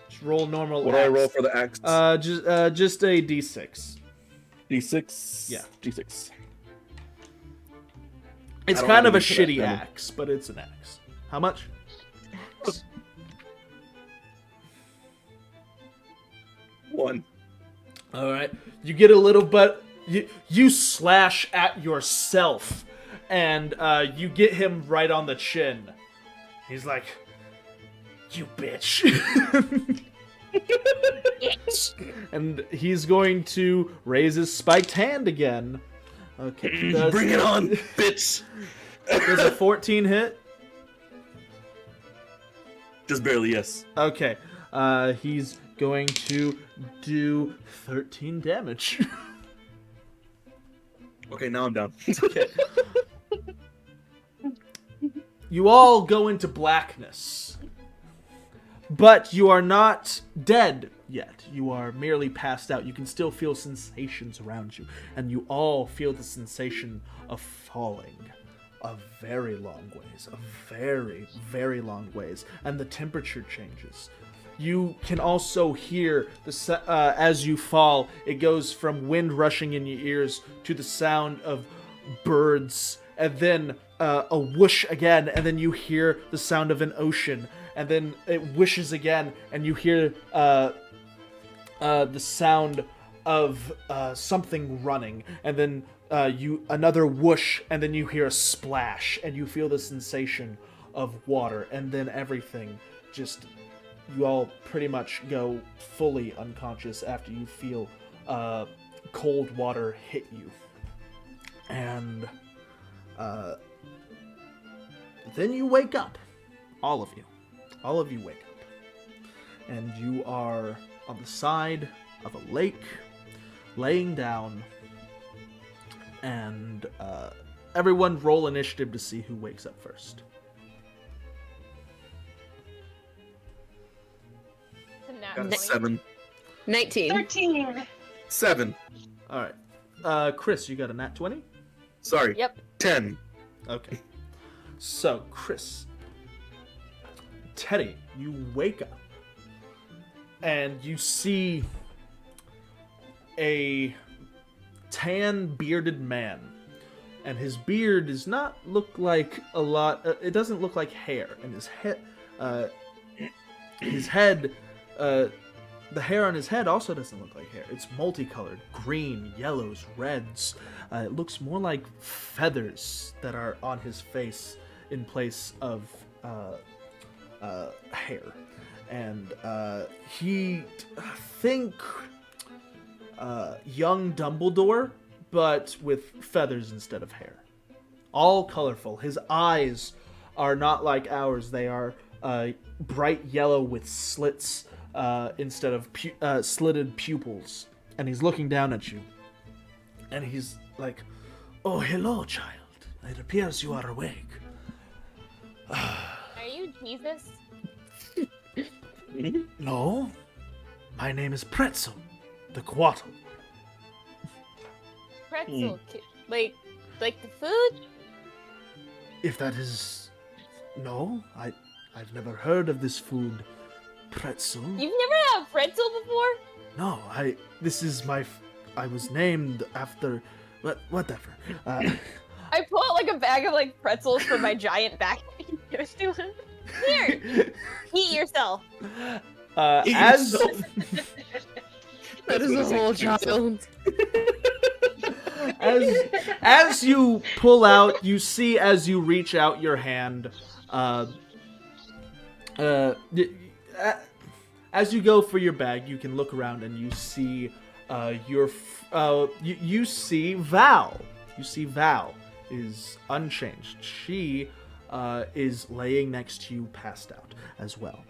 Just roll normal. What do I axe. roll for the axe? Just a d6. D6. Yeah. D6. It's I don't kind of have a any for that, shitty damn it. axe, but it's an axe. How much? 1. All right. You get a little, but you slash at yourself, and you get him right on the chin. He's like, "You bitch," and he's going to raise his spiked hand again. Okay. Bring it on, bitch. Does a 14 hit? Just barely, yes. Okay. He's going to do 13 damage. Okay, now I'm down. Okay. You all go into blackness. But you are not dead yet. You are merely passed out. You can still feel sensations around you. And you all feel the sensation of falling a very long ways. A very, very long ways. And the temperature changes. You can also hear as you fall, it goes from wind rushing in your ears to the sound of birds, and then a whoosh again, and then you hear the sound of an ocean, and then it whooshes again, and you hear the sound of something running, and then another whoosh, and then you hear a splash, and you feel the sensation of water, and then everything just. You all pretty much go fully unconscious after you feel cold water hit you. And then you wake up. All of you. All of you wake up. And you are on the side of a lake, laying down. And everyone roll initiative to see who wakes up first. Got a 7. 19. 13. 7. All right. Chris, you got a nat 20? Sorry. Yep. 10. Okay. So, Chris. Teddy, you wake up. And you see a tan bearded man. And his beard does not look like a lot. It doesn't look like hair. And his head, the hair on his head also doesn't look like hair. It's multicolored, green, yellows, reds. It looks more like feathers that are on his face in place of hair. And he think young Dumbledore, but with feathers instead of hair. All colorful. His eyes are not like ours. They are bright yellow with slits instead of slitted pupils. And he's looking down at you. And he's like, "Oh, hello, child. It appears you are awake." Are you Jesus? No. My name is Pretzel, the Quattle. Pretzel, like the food? If that is... No, I've never heard of this food. Pretzel? You've never had a pretzel before? No, this is I was named after... Whatever. I pull out like a bag of like pretzels from my giant backpack and give it to him. Here, eat yourself. As... That is a whole child. As you pull out, you see as you reach out your hand, as you go for your bag, you can look around and you see you see Val. You see Val is unchanged. She is laying next to you, passed out as well.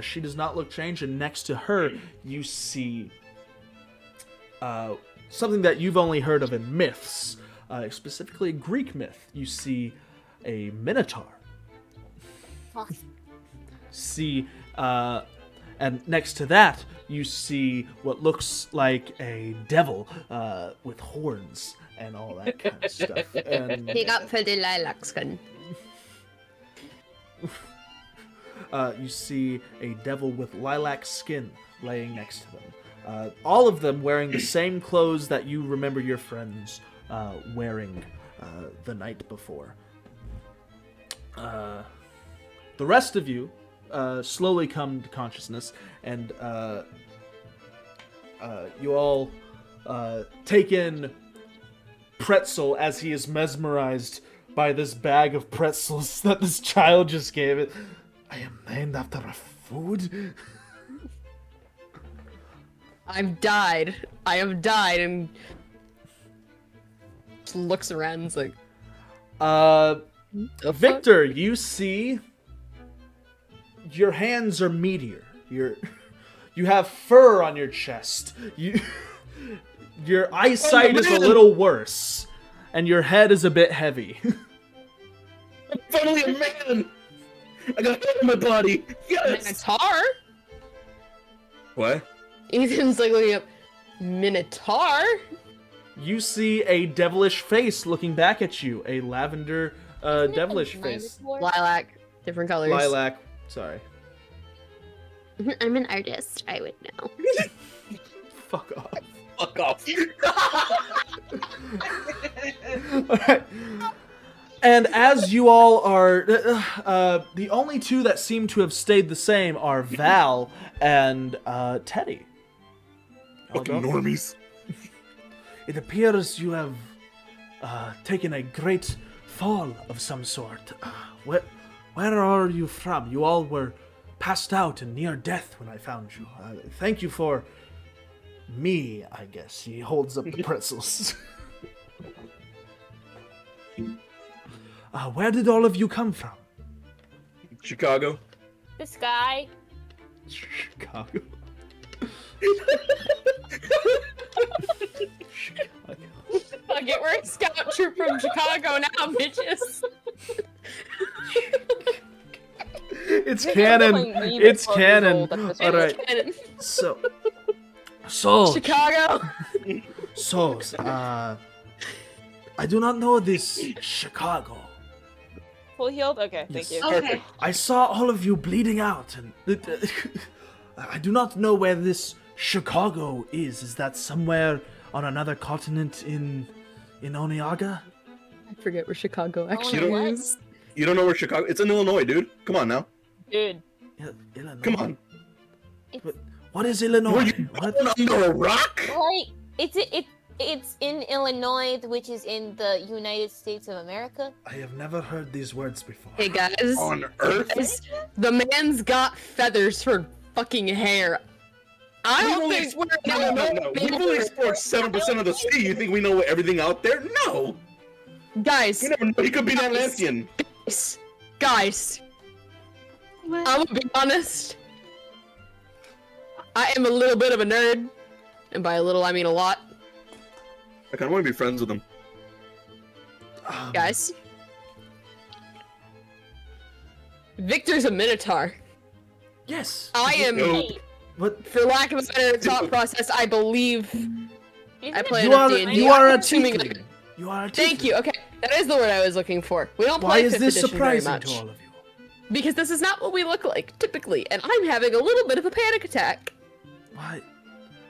she does not look changed, and next to her, you see something that you've only heard of in myths, specifically Greek myth. You see a minotaur. See, and next to that, you see what looks like a devil with horns and all that kind of stuff. And Big up for the lilac skin. you see a devil with lilac skin laying next to them. All of them wearing the same clothes that you remember your friends wearing the night before. The rest of you slowly come to consciousness, and you all take in Pretzel as he is mesmerized by this bag of pretzels that this child just gave it. I am named after a food? I've died. I have died, and just looks around and is like, Victor, you see your hands are meatier. You have fur on your chest. Your eyesight is a little worse, and your head is a bit heavy. I'm finally a man! I got hair in my body! Yes! Minotaur? What? Ethan's like looking up, Minotaur? You see a devilish face looking back at you. A lavender Isn't it devilish a face. dinosaur? Lilac. Different colors. Lilac. Sorry. I'm an artist. I would know. Fuck off. Fuck off. Alright. And as you all are, the only two that seem to have stayed the same are Val and Teddy. Fucking normies. It appears you have taken a great fall of some sort. Where are you from? You all were passed out and near death when I found you. Thank you for me, I guess. He holds up the pretzels. Where did all of you come from? Chicago. This guy. Chicago. Chicago. Fuck it, we're a scout troop from Chicago now, bitches. It's canon. It's canon. All right. Cannon. So, Chicago. So, I do not know this Chicago. Full healed? Okay, Yes. thank you. Okay. I saw all of you bleeding out, and I do not know where this Chicago is. Is that somewhere on another continent in Onniaga? I forget where Chicago actually Oh, what? is. You don't know where Chicago? It's in Illinois, dude. Come on now. Dude. Illinois. Come on. What is Illinois? Were you What? born under a rock? Like, it's in Illinois, which is in the United States of America. I have never heard these words before. Hey guys, On Earth? the man's got feathers for fucking hair. I We've don't only think we're No. We've only explored 7% of the sea. You think we know everything out there? No. Guys, You never know. He could be an Atlantean. guys, What? I'm gonna be honest. I am a little bit of a nerd, and by a little I mean a lot. I kind of want to be friends with him. Guys, Victor's a minotaur. Yes. I am, Nope. But for lack of a better thought process, I believe I play you enough are D&D. you are a I'm assuming I- tiefling. You are a tiefling. Thank you. Okay, that is the word I was looking for. We don't Why play is 5th this edition very surprising much to all of you? because this is not what we look like typically, and I'm having a little bit of a panic attack. Why?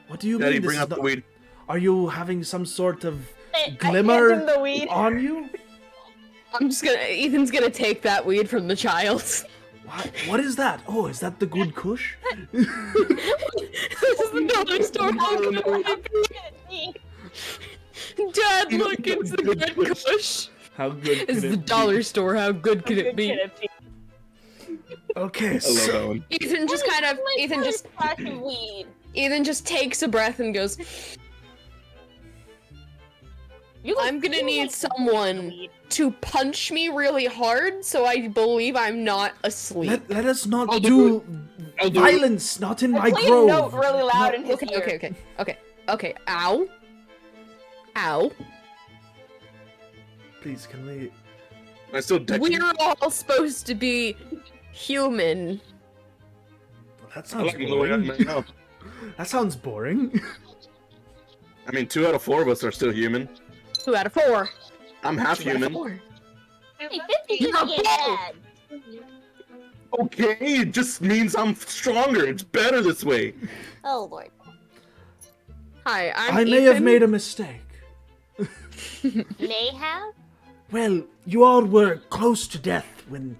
What do you Daddy, mean? This bring is out the not- weed. Are you having some sort of I hand glimmer him the weed. on you? Ethan's gonna take that weed from the child. What is that? Oh, is that the good kush? This is the dollar store. How good could it be? Dad, look, it's the good kush. How good It's could the it dollar store. How good could it be? be? Okay, I love so that one. Ethan just kind of, Splash of weed. Ethan just takes a breath and goes, I'm gonna need someone to punch me really hard so I believe I'm not asleep. Let us not I'll do I'll do it. violence, not in my Play a grove. note really loud No. in his Okay, ear. okay. Ow. Ow. Please, can we? I still deck you. We're all supposed to be human. Well, that I sounds like the way I'm boring. now. That sounds boring. I mean, 2 out of 4 of us are still human. 2 out of 4. I'm half 2 out of human. 4. Hey, You're a bull. Okay, it just means I'm stronger. It's better this way. Oh lord. Hi, I'm I may have Ethan. made a mistake. May have? Well, you all were close to death when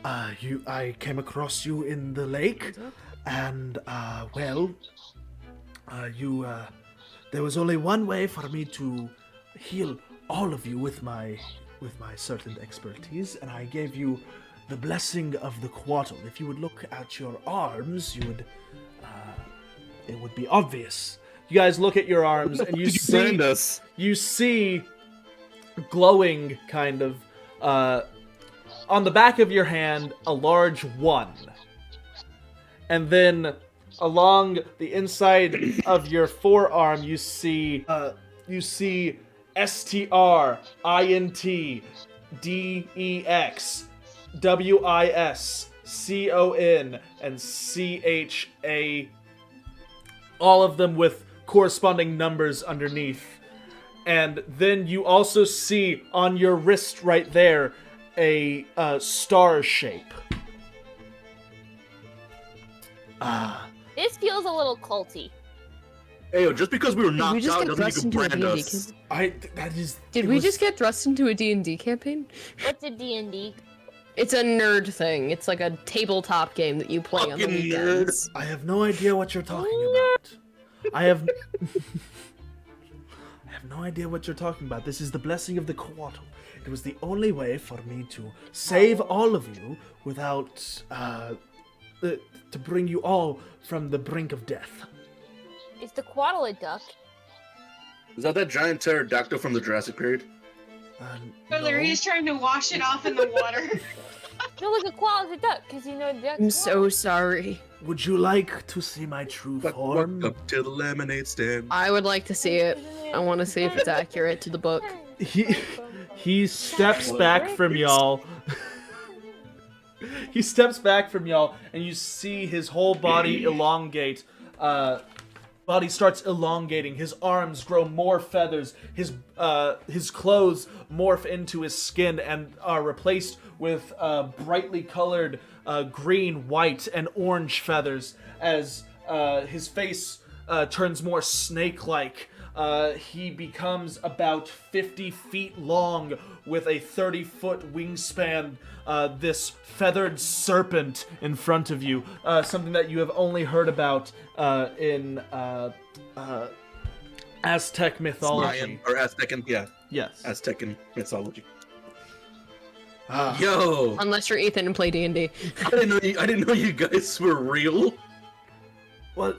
I came across you in the lake, and there was only one way for me to heal all of you with my certain expertise, and I gave you the blessing of the Quattle. If you would look at your arms, you would it would be obvious. You guys look at your arms, and you Did you see send us? you see glowing kind of on the back of your hand a large 1, and then along the inside of your forearm you see STRINDEXWISCON and CHA, all of them with corresponding numbers underneath. And then you also see on your wrist right there a star shape. This feels a little culty. Hey, yo, just because we were Did we knocked just out get doesn't thrust mean you into can a brand D&D us. campaign? Did Did we just get thrust into a D&D campaign? What's a D&D? It's a nerd thing. It's like a tabletop game that you play on the Fucking weekends. I have no idea what you're talking about. I have no idea what you're talking about. This is the blessing of the Quattle. It was the only way for me to save all of you without to bring you all from the brink of death. Is the Quaddle a duck? Is that giant pterodactyl from the Jurassic period? Brother, No. he's trying to wash it off in the water. No, like a Quaddle's a duck, because you know ducks. I'm so sorry. Would you like to see my true Walk form? up to the lemonade stand. I would like to see it. I want to see if it's accurate to the book. He steps back from y'all. He steps back from y'all, and you see his whole body elongate. Body starts elongating. His arms grow more feathers. His clothes morph into his skin and are replaced with brightly colored green, white, and orange feathers. As his face turns more snake-like. He becomes about 50 feet long with a 30-foot wingspan, this feathered serpent in front of you, something that you have only heard about in Aztec mythology. Mayan or Aztecan, yeah, Yes. Aztecan mythology. Ah. Yo, Unless you're Ethan and play D&D. I didn't know you guys were real. Well,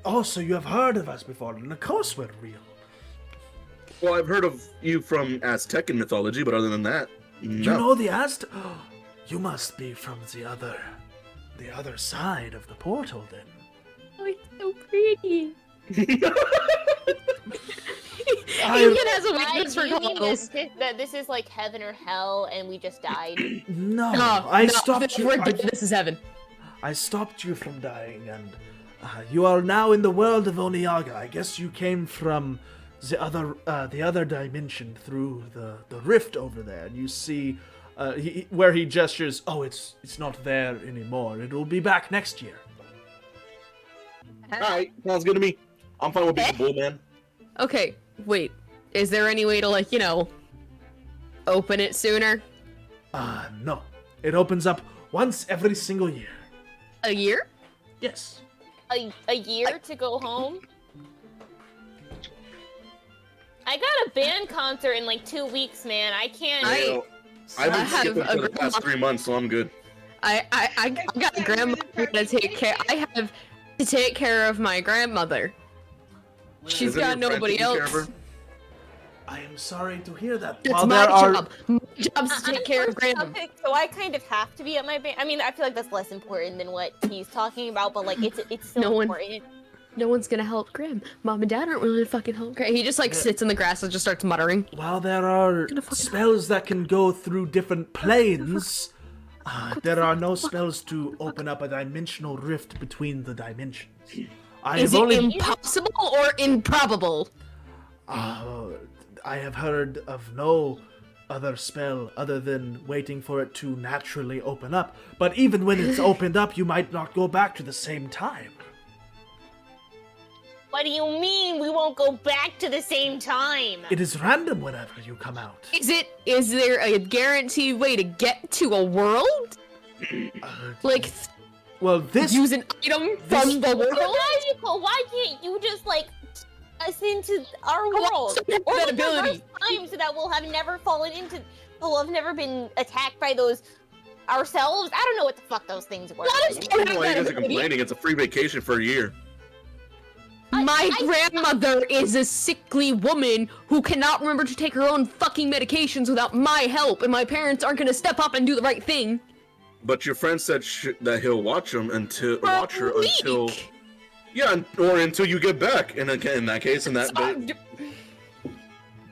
also, you have heard of us before, and of course we're real. Well, I've heard of you from Aztecan mythology, but other than that, no. You know the Aztec? You must be from the other side of the portal, then. Oh, it's so pretty. I- Ethan has a Right, weakness do for you mean coddles. that this is like heaven or hell and we just died? No, No, I no, stopped you. we're dead. This is heaven. I stopped you from dying, and you are now in the world of Onniaga. I guess you came from the other dimension through the rift over there. And you see where he gestures. Oh, it's not there anymore. It will be back next year. All right, sounds good to me. I'm fine with being a bull, man. Okay, wait. Is there any way to, like, open it sooner? No. It opens up once every single year. A year? Yes. A year to go home? I got a band concert in like 2 weeks, man. I can't. I've been have skipping a for the past 3 months, so I'm good. I got a grandma who's gonna take care. I have to take care of my grandmother. She's Isn't got your friend nobody taking care of else. her? I am sorry to hear that. It's While my there are job. My job's to take care of Graham. Topic, so I kind of have to be at my band. I mean, I feel like that's less important than what he's talking about, but like it's still No one- important. No one's gonna help Graham. Mom and Dad aren't willing to fucking help Graham. He just like sits in the grass and just starts muttering. while there are Gonna fucking- spells that can go through different planes, there are no spells to open up a dimensional rift between the dimensions. I Is have it only impossible or improbable? I have heard of no other spell other than waiting for it to naturally open up. But even when it's opened up, you might not go back to the same time. What do you mean we won't go back to the same time? It is random whenever you come out. Is there a guaranteed way to get to a world? Like Well, this use an item from the world? It's magical. Why can't you just like us into our world? Have Or that like ability. reverse time so that we'll have never fallen into, we'll have never been attacked by those ourselves. I don't know what the fuck those things were. What is- I don't know why you guys are complaining. It's a free vacation for a year. My grandmother is a sickly woman who cannot remember to take her own fucking medications without my help, and my parents aren't gonna step up and do the right thing. But your friend said that he'll watch her until Week. yeah, or until you get back. In that case, in that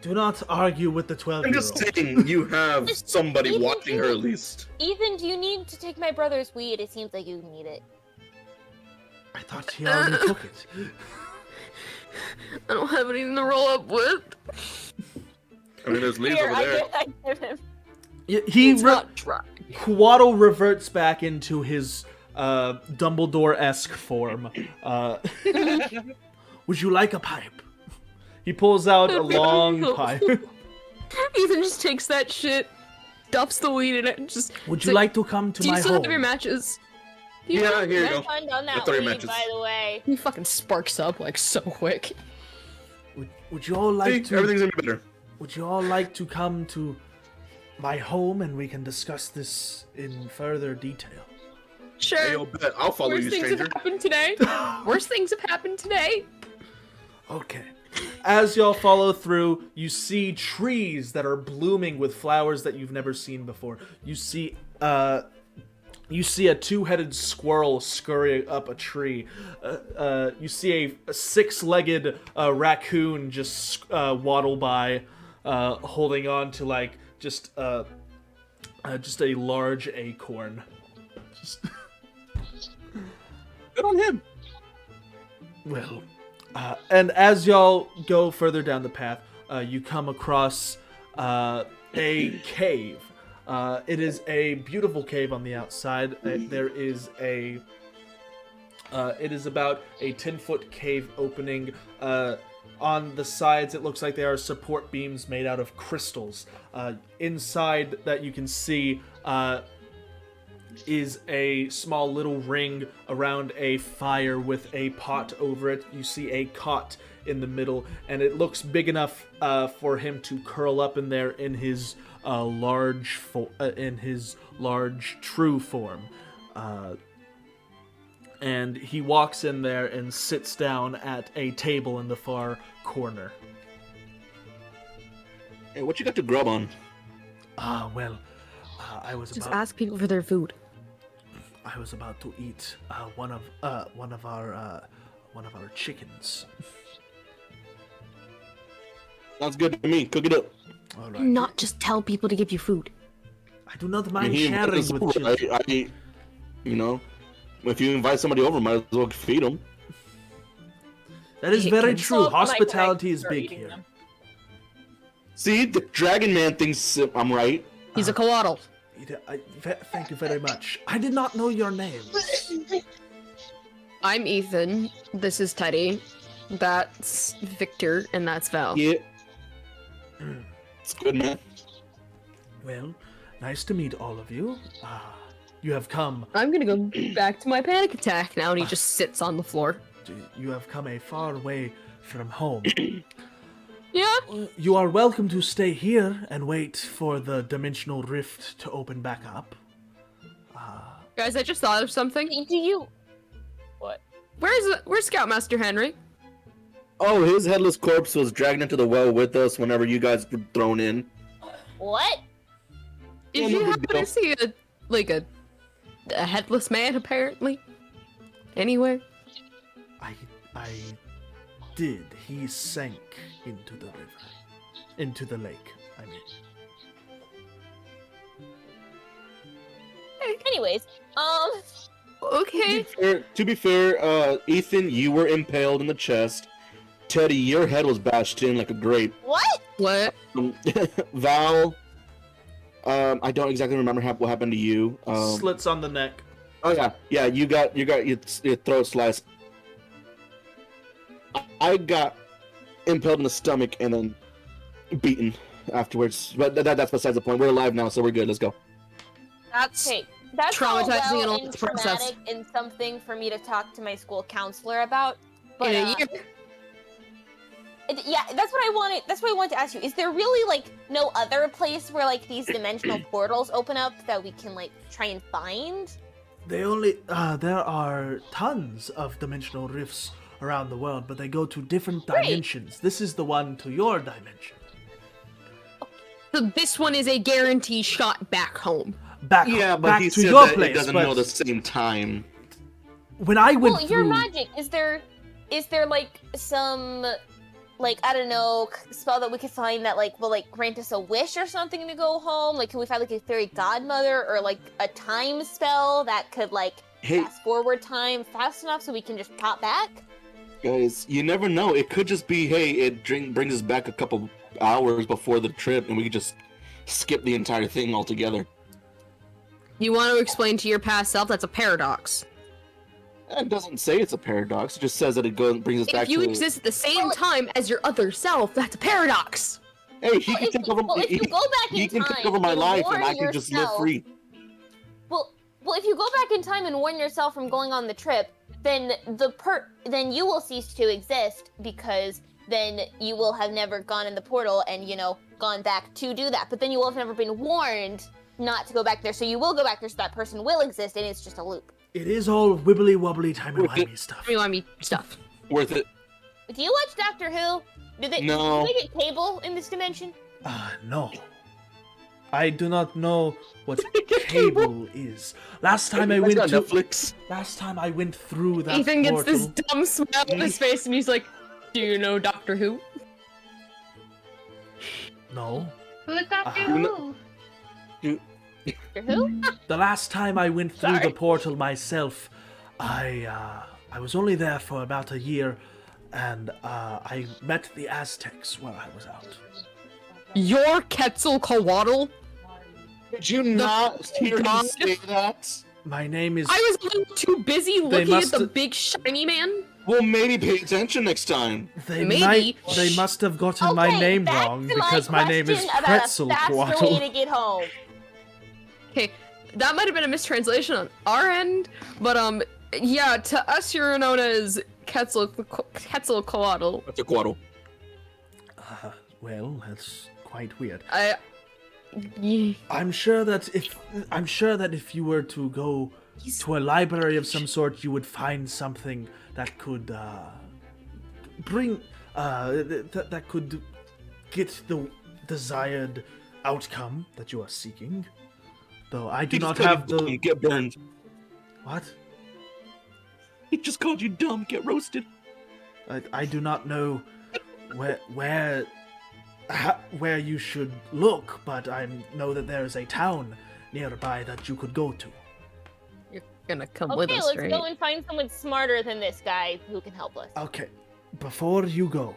do not argue with the I'm just 12-year-old. saying you have somebody watching her at least. Ethan, do you need to take my brother's weed? It seems like you need it. I thought he already took it. I don't have anything to roll up with. I mean, there's leaves Here, over there. I give him. It's not dry. Quaddle reverts back into his Dumbledore-esque form. Would you like a pipe? He pulls out a long pipe. Ethan just takes that shit, stuffs the weed in it, and just. Would it's you like to come to Do you my still home? have your matches? Do you Yeah, here you go. Fun on that With 30 weed, matches. by the way. He fucking sparks up like so quick. Would you all like See, to? everything's gonna be better. Would you all like to come to my home and we can discuss this in further detail? Sure. Hey, yo, bet. I'll follow Worst you, things stranger. have happened today. Worst things have happened today. Okay. As y'all follow through, you see trees that are blooming with flowers that you've never seen before. You see a two-headed squirrel scurry up a tree. You see a six-legged raccoon just waddle by, holding on to like just a large acorn. Good on him. Well, and as y'all go further down the path, you come across a cave. It is a beautiful cave on the outside. There is it is about a 10-foot cave opening. On the sides, it looks like there are support beams made out of crystals. Inside that you can see is a small little ring around a fire with a pot over it. You see a cot in the middle, and it looks big enough for him to curl up in there in his large true form. And he walks in there and sits down at a table in the far corner. Hey, what you got to grub on? Well, I was Just about ask people for their food. I was about to eat one of our chickens. Sounds good to me. Cook it up. All right. Not just tell people to give you food. I do not I mind mean, he sharing invited us with over. children. You know, if you invite somebody over, might as well feed them. That is Hey, very can true. Well, Hospitality is start big eating here. them. See, the Dragon Man thinks I'm right. He's a coatl. Thank you very much. I did not know your name. I'm Ethan. This is Teddy. That's Victor, and that's Val. Yeah. It's good, man. Well, nice to meet all of you. You have come. I'm gonna go back to my panic attack now, and he just sits on the floor. You have come a far way from home. Yeah. You are welcome to stay here and wait for the dimensional rift to open back up. Guys, I just thought of something. Do you? What? Where's Scoutmaster Henry? Oh, his headless corpse was dragged into the well with us whenever you guys were thrown in. What? Did no you big happen deal. to see a headless man apparently? Anywhere? I did. He sank into the river. Into the lake, I mean. Anyways, Okay. To be fair, Ethan, you were impaled in the chest. Teddy, your head was bashed in like a grape. what? What? Val, I don't exactly remember what happened to you. Slits on the neck. Oh yeah, you got your throat sliced. I got impaled in the stomach and then beaten afterwards. But that's besides the point. We're alive now, so we're good. Let's go. That's Okay, that's all traumatizing and well all and to process. traumatic and something for me to talk to my school counselor about. But in a year. yeah, that's what I wanted. That's what I wanted to ask you. Is there really like no other place where like these dimensional portals open up that we can like try and find? They only there are tons of dimensional rifts around the world, but they go to different Great. dimensions. This is the one to your dimension. So this one is a guarantee shot back home. Back But he to said your that place. it doesn't but know the same time. when I went Well, through, your magic. Is there like some like I don't know spell that we could find that like will like grant us a wish or something to go home? Like can we find like a fairy godmother or like a time spell that could like Hey fast forward time fast enough so we can just pop back? guys, you never know. It could just be, hey, it brings us back a couple hours before the trip, and we could just skip the entire thing altogether. You want to explain to your past self that's a paradox. It doesn't say it's a paradox. It just says that it brings us back If you to. exist at the same Well, time as your other self, that's a paradox. Hey, he can Well, take over. if you go back in He can time take over my and life, and warn I can just live yourself- free. Well, if you go back in time and warn yourself from going on the trip, then then you will cease to exist because then you will have never gone in the portal and gone back to do that. But then you will have never been warned not to go back there, so you will go back there, so that person will exist, and it's just a loop. it is all wibbly wobbly timey wimey stuff. Timey-wimey stuff. Worth it. Do you watch Doctor Who? No. Do they get cable in this dimension? No. I do not know what cable is. Last time I went got to Netflix. Last time I went through that Ethan gets portal. this dumb smile on his face and he's like, do you know Doctor Who? No. Who's Doctor Uh-huh. Who? Doctor Who? The last time I went through Sorry. the portal myself, I was only there for about a year, and I met the Aztecs while I was out. Your Quetzalcoatl? Did you not hear him God. say that? My name is. I was a little too busy looking at must- the big shiny man. Well, maybe pay attention next time. Maybe. They must have gotten my name back wrong to because my name is question about a faster way Quetzalcoatl. to get home. Okay, that might have been a mistranslation on our end, but yeah, to us you're known as Quetzalcoatl. That's a quaddle. Well, that's quite weird. Yeah. I'm sure that if you were to go to a library of some sort, you would find something that could bring that could get the desired outcome that you are seeking. Though I do He not just called have you the dumb, get burned. what? He just called you dumb, get roasted. I do not know where you should look, but I know that there is a town nearby that you could go to. You're gonna come with Okay, us, let's right? go and find someone smarter than this guy who can help us. Okay, before you go,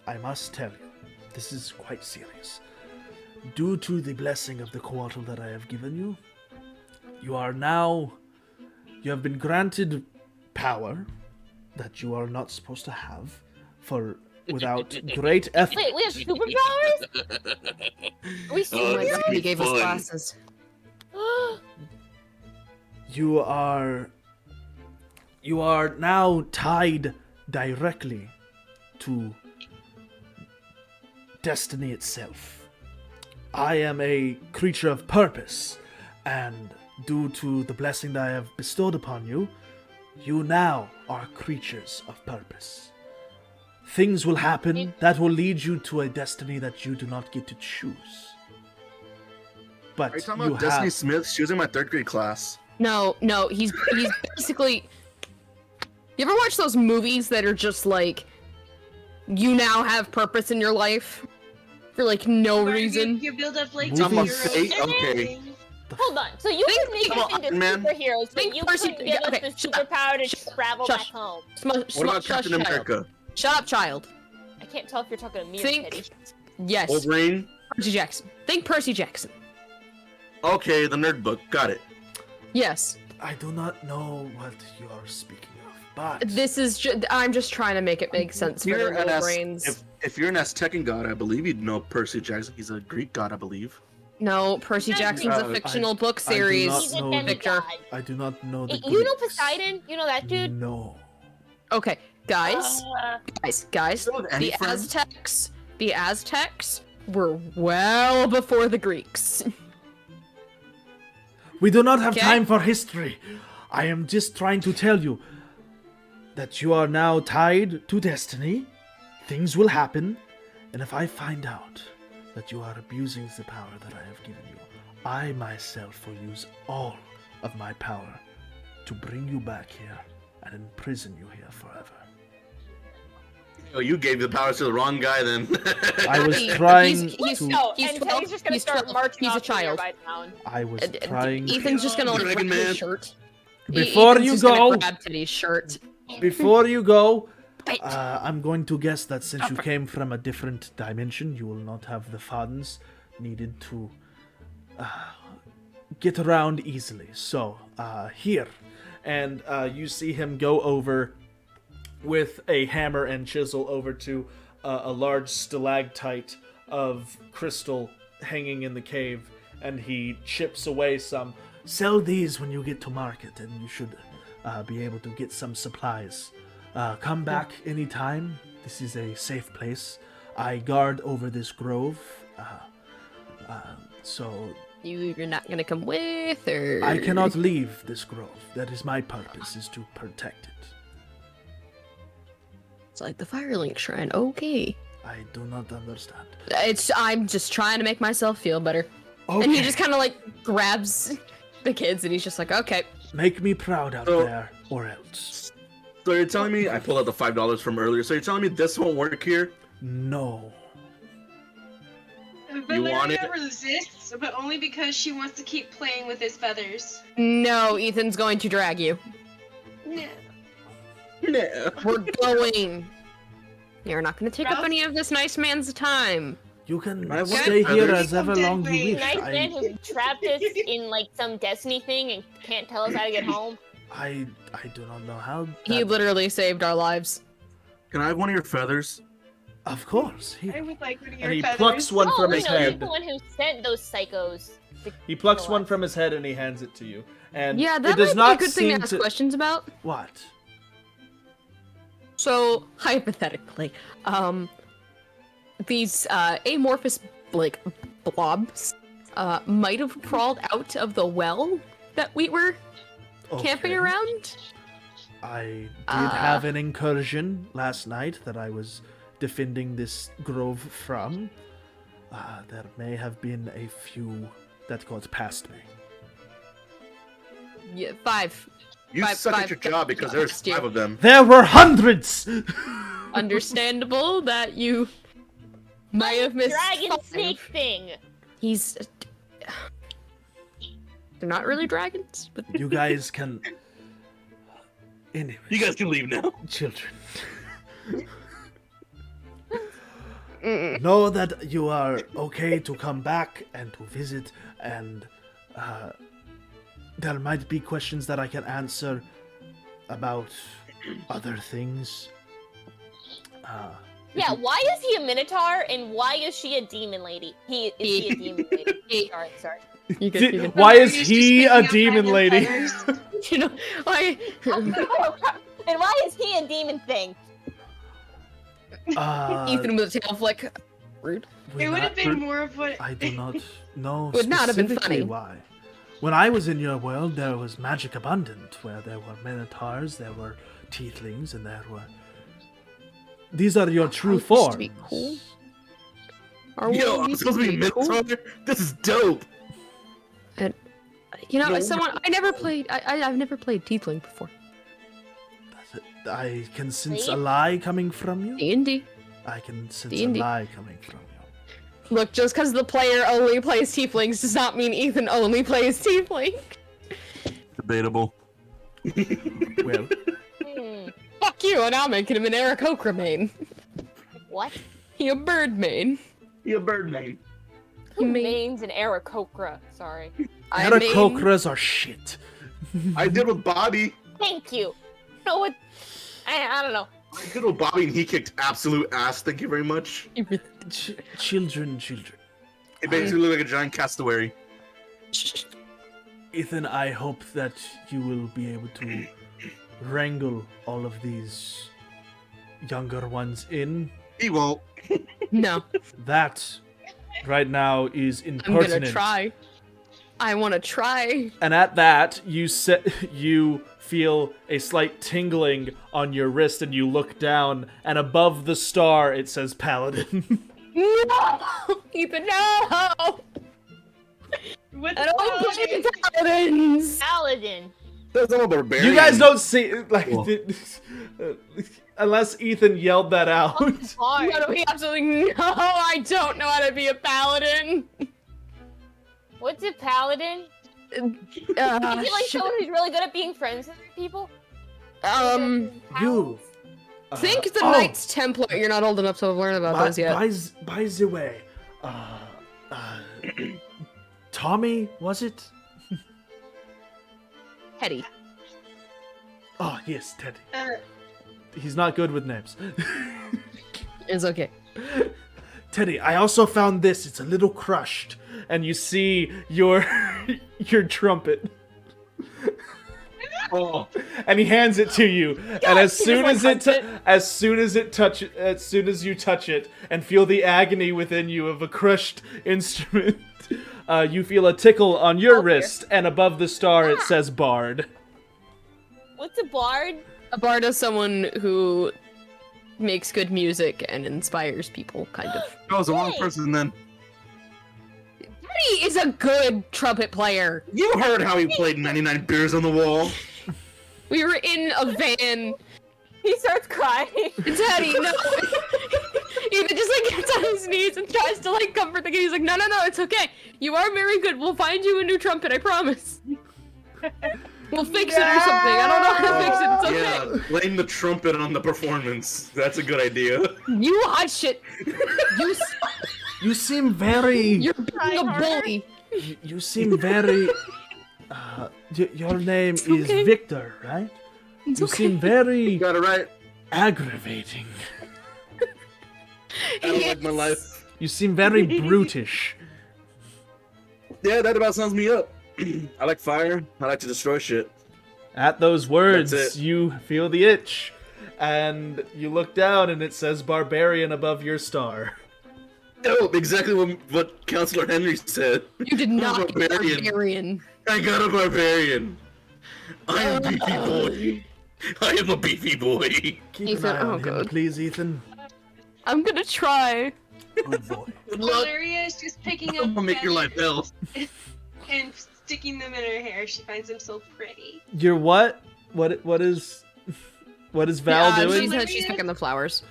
I must tell you, this is quite serious. Due to the blessing of the quarter that I have given you, you have been granted power that you are not supposed to have without great effort. Wait, we have superpowers? Are we Oh my serious? god, he gave us Fun. glasses. You are now tied directly to destiny itself. I am a creature of purpose, and due to the blessing that I have bestowed upon you, you now are creatures of purpose. things will happen that will lead you to a destiny that you do not get to choose. But Are you talking you about Destiny have... Smith? She was in my 3rd grade class. No, he's basically. You ever watch those movies that are just like, you now have purpose in your life for like no Where reason? You build up like Talking about heroes fate? and Okay. everything. Hold on. So you can make us into Iron Man. superheroes, but Think you Percy- couldn't give okay, us the shut up. superpower to travel back Shush. home. What about Shush, Captain child. America? Shut up, child. I can't tell if you're talking to me Think- or Teddy. Yes. Wolverine? Percy Jackson. Think Percy Jackson. Okay, the nerd book. Got it. Yes. I do not know what you are speaking of, but... This is I'm just trying to make it make sense for You're their an little Az- brains. If you're an Aztecan god, I believe you'd know Percy Jackson. He's a Greek god, I believe. No, Percy Jackson's a fictional book I do series. not He's a know demigod. Victor. I do not know the You know Greeks. Poseidon? You know that dude? No. Okay, guys, guys. You know any The friend? Aztecs were well before the Greeks. We do not have Okay. time for history. I am just trying to tell you that you are now tied to destiny. Things will happen. And if I find out that you are abusing the power that I have given you, I myself will use all of my power to bring you back here and imprison you here forever. Oh, you gave the powers to the wrong guy then. I was He's- trying he's- to... No, He's and 12. Teddy's just gonna He's start 12. marching He's a off to child. nearby town. I was trying... Ethan's just gonna like Dragon grab his Man. shirt. Before Ethan's you just gonna go... grab Teddy's shirt. Before you go, Wait. I'm going to guess that since you came from a different dimension, you will not have the funds needed to get around easily. So, here. And you see him go over with a hammer and chisel over to a large stalactite of crystal hanging in the cave, and he chips away some. Sell these when you get to market, and you should be able to get some supplies. Come back anytime. This is a safe place. I guard over this grove, so You're not gonna come with, or I cannot leave this grove. That is my purpose, is to protect it. It's like the Firelink Shrine. Okay. I do not understand. I'm just trying to make myself feel better. Okay, And he just kind of like grabs the kids, and he's just like, okay. make me proud out So- there, or else. So you're telling me I pulled out the $5 from earlier. So you're telling me this won't work here? No. Valeria resists, but only because she wants to keep playing with his feathers. No, Ethan's going to drag you. No. No. We're going. You're not going to take up Ralph? any of this nice man's time. You can I want stay here feathers. as ever long you wish. Nice man who trapped us in like some destiny thing and can't tell us how to get home. I do not know how. He that- literally saved our lives. Can I have one of your feathers? Of course. I would like one of your And he feathers. plucks one Oh, from you his know, he's head. the one who sent those psychos. He plucks one from his head and he hands it to you. And Yeah, it that does might not be a good thing seem to ask to... questions about. What? So, hypothetically, these amorphous, like, blobs might have crawled out of the well that we were camping Okay. around. I did have an incursion last night that I was defending this grove from. There may have been a few that got past me. Yeah, 5. You suck at your job because there's Next year. 5 of them. There were hundreds! Understandable that you might have missed Dragon 5. snake thing. He's... They're not really dragons, but... You guys can... Anyway, You guys can leave now. children. Know that you are okay to come back and to visit, and there might be questions that I can answer about other things. Yeah, why is he a minotaur and why is she a demon lady? Is he a demon lady? Sorry. You can, you can... Why is Valeria's he just a picking up demon random lady? feathers. You know, why... And why is he a demon thing? Ethan with a tail flick. Rude. It would have been more of what. I do not know Would not have been specifically funny. why. When I was in your world, there was magic abundant, where there were minotaurs, there were tieflings, and there were these are your true Are we supposed forms. to be cool? Are we Yo, I'm supposed to be Minotaur? This is dope. You know, No, as someone I never played. I've never played Tiefling before. I can sense a Wait. lie coming from you. D&D. I can sense D&D. a lie coming from you. Look, just because the player only plays Tieflings does not mean Ethan only plays Tiefling. Debatable. Well, Hmm. Fuck you, and I'm making him an Aarakocra main. What? He a bird main. You a bird name. Who Me. mains an Aarakocra? Sorry. I main- Aarakocras are shit. I did with Bobby. Thank you. No, what? I don't know. I did with Bobby, and he kicked absolute ass. Thank you very much. Children. It basically looked like a giant cassowary. Ethan, I hope that you will be able to wrangle all of these younger ones in. He won't. No, That, right now, is I'm impertinent. gonna try. I want to try. And at that, you feel a slight tingling on your wrist, and you look down, and above the star it says Paladin. No, Ethan, no! What I the don't hell? play paladins. Paladin. That's all barbarian. You guys don't see like Cool. unless Ethan yelled that out. Hard. No, we absolutely no. I don't know how to be a paladin. What's a paladin? Is he like someone who's really good at being friends with people? You. Think the oh, Knights Templar. You're not old enough to have learned about those yet. By the way, Tommy, was it? Teddy. Oh yes, Teddy. Uh, He's not good with names. It's okay. Teddy, I also found this. It's a little crushed, and you see your your trumpet. Oh, And he hands it to you, and as he soon just, as like, as soon as you touch it, and feel the agony within you of a crushed instrument, you feel a tickle on your Oh, dear. wrist, and above the star it says Bard. What's a bard? A bard is someone who makes good music and inspires people, kind of. I was the wrong Hey. person then. Teddy is a good trumpet player. You heard how he played 99 Beers on the Wall. We were in a van. He starts crying. Teddy, no. Ethan just like gets on his knees and tries to like comfort the kid. He's like, no, it's okay. You are very good. We'll find you a new trumpet, I promise. We'll fix it or something. I don't know how to fix it. It's okay. Yeah, blame the trumpet on the performance. That's a good idea. You hush it. You seem very. You're being a harder. bully. You seem very. Your name is okay. Victor, right? It's You okay. seem very You got it right. aggravating. I don't like my life. You seem very brutish. Yeah, that about sums me up. I like fire. I like to destroy shit. At those words, That's it. you feel the itch, and you look down, and it says "Barbarian" above your star. Dope, exactly what Counselor Henry said. You did not get Barbarian. barbarian. I got a barbarian. I am a beefy boy. I am a beefy boy. Keep Ethan, an eye on oh, him, God. please, Ethan. I'm gonna try. Good boy. Good luck. Valeria is just picking I'm up gonna make your life hell. and sticking them in her hair. She finds them so pretty. You're what? What is Val doing? She's picking the flowers.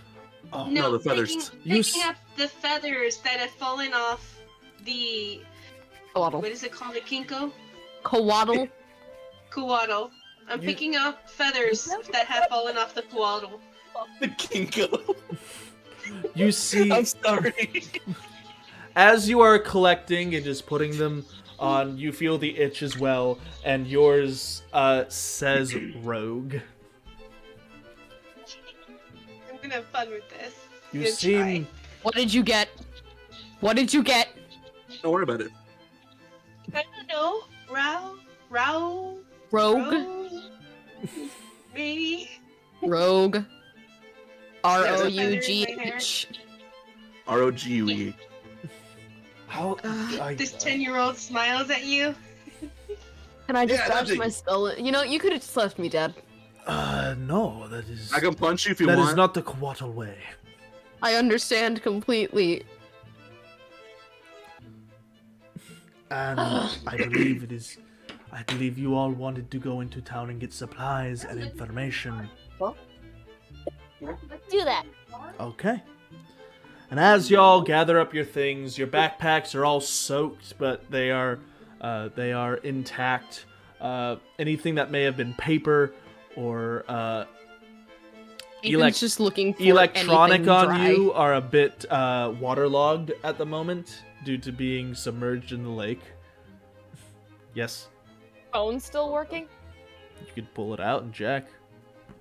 Oh, No, the feathers. You Picking up the feathers that have fallen off the Coatl. what is it called? A kinko? Coatl. Coatl. I'm You- picking up feathers that have fallen off the coatl. The kinko. you see, I'm sorry. as you are collecting and just putting them on, you feel the itch as well, and yours says Rogue. I'm gonna have fun with this. You Good seem What did you get? What did you get? Don't worry about it. I don't know. Row. Rogue. Maybe. Rogue. ROUGH. ROGUE. how This 10-year-old smiles at you. Can I just Yeah, dodge nothing. my spell? You know, you could have just left me dead. No, that is... I can punch you if you That want. is not the Quattle way. I understand completely. And I believe it is... I believe you all wanted to go into town and get supplies and information. Let's do that. Okay. And as y'all gather up your things, your backpacks are all soaked, but they are intact. Anything that may have been paper or Ethan's just looking for electronic anything on dry. you are a bit waterlogged at the moment due to being submerged in the lake. Yes, Phone still working? you could pull it out and check.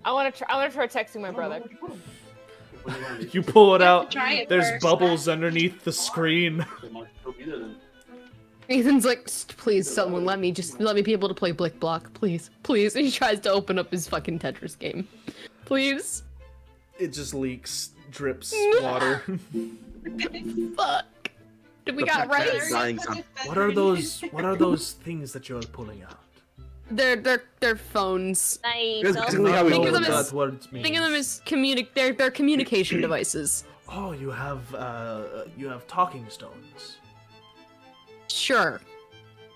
I want to try texting my brother. You pull it You have out. to try it There's first. bubbles underneath the screen. Ethan's like, please, someone let me be able to play Blick Block, please, please. And he tries to open up his fucking Tetris game, please. It just leaks, drips water. Fuck. Did we The got fact that rice? it's dying sound. What are those? What are those things that you're pulling out? They're phones. Nice. That's I'll- exactly how we Think of know them that. as- That's what it means. Think of them as they're communication devices. Oh, you have talking stones. Sure.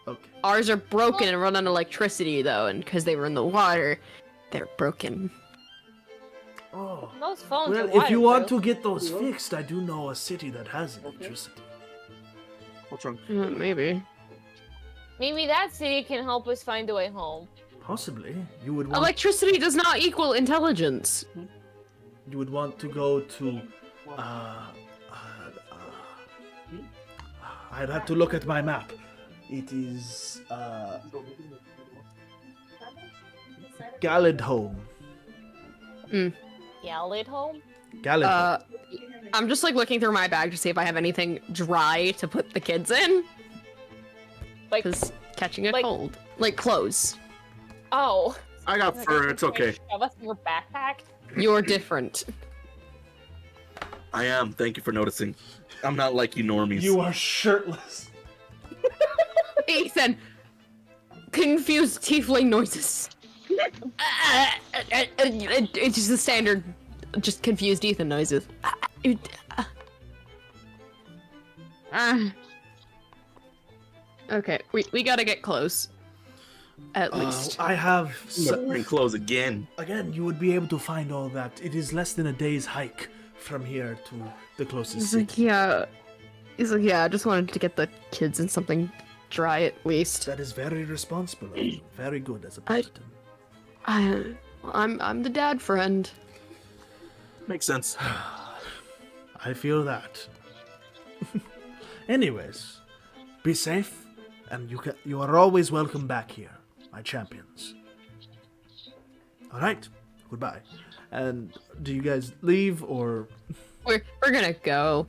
Okay. Ours are broken and run on electricity though, and because they were in the water, they're broken. Oh. Those phones Well, are if you want waterproof. to get those fixed, I do know a city that has electricity. What's wrong? Maybe. Maybe that city can help us find a way home. Possibly, you would want Electricity does not equal intelligence. to go to. I'd have to look at my map. It is Galladhome. Gallid home? Galladhome. I'm just like looking through my bag to see if I have anything dry to put the kids in, Like, because catching a like- cold, like clothes. oh. I got fur. It's okay. Shove us in your backpack? You're different. I am. Thank you for noticing. I'm not like you normies. You are shirtless. Ethan, confused tiefling noises. It's just the standard, just confused Ethan noises. Okay, we gotta get close. At least. I have. I'm not wearing clothes again. Again, you would be able to find all that. It is less than a day's hike from here to the closest He's city. like, yeah. He's like, yeah, I just wanted to get the kids in something dry at least. That is very responsible of you. Very good as a Puritan. I'm the dad friend. Makes sense. I feel that. Anyways, be safe, and you are always welcome back here, my champions. All right, goodbye. And do you guys leave or? We're gonna go.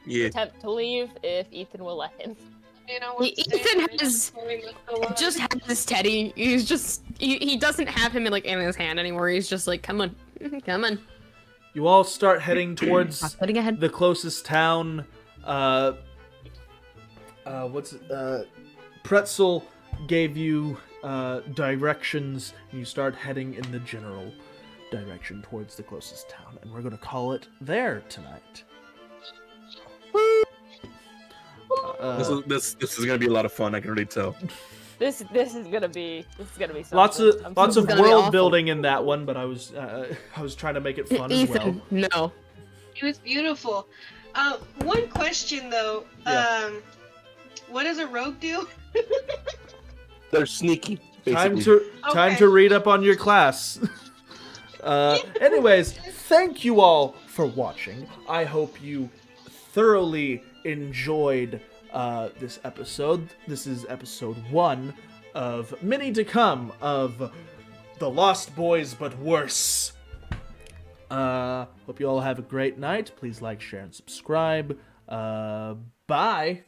Yeah. Attempt to leave if Ethan will let him. You know, Ethan just has his teddy. He's just he doesn't have him like in his hand anymore. He's just like, come on, come on. You all start heading towards Not putting ahead. the closest town. Pretzel gave you directions, and you start heading in the general direction towards the closest town, and we're gonna call it there tonight. This is gonna be a lot of fun. I can already tell. This is gonna be something. Lots of I'm lots so of gonna be world awful. building in that one, but I was trying to make it fun as well. Ethan, no. It was beautiful. One question though. Yeah. What does a rogue do? They're sneaky. Time Basically. to Okay. read up on your class. Anyways, thank you all for watching. I hope you thoroughly enjoyed this episode. This is episode 1 of many to come of The Lost Boys But Worse. Hope you all have a great night. Please like, share, and subscribe. Bye.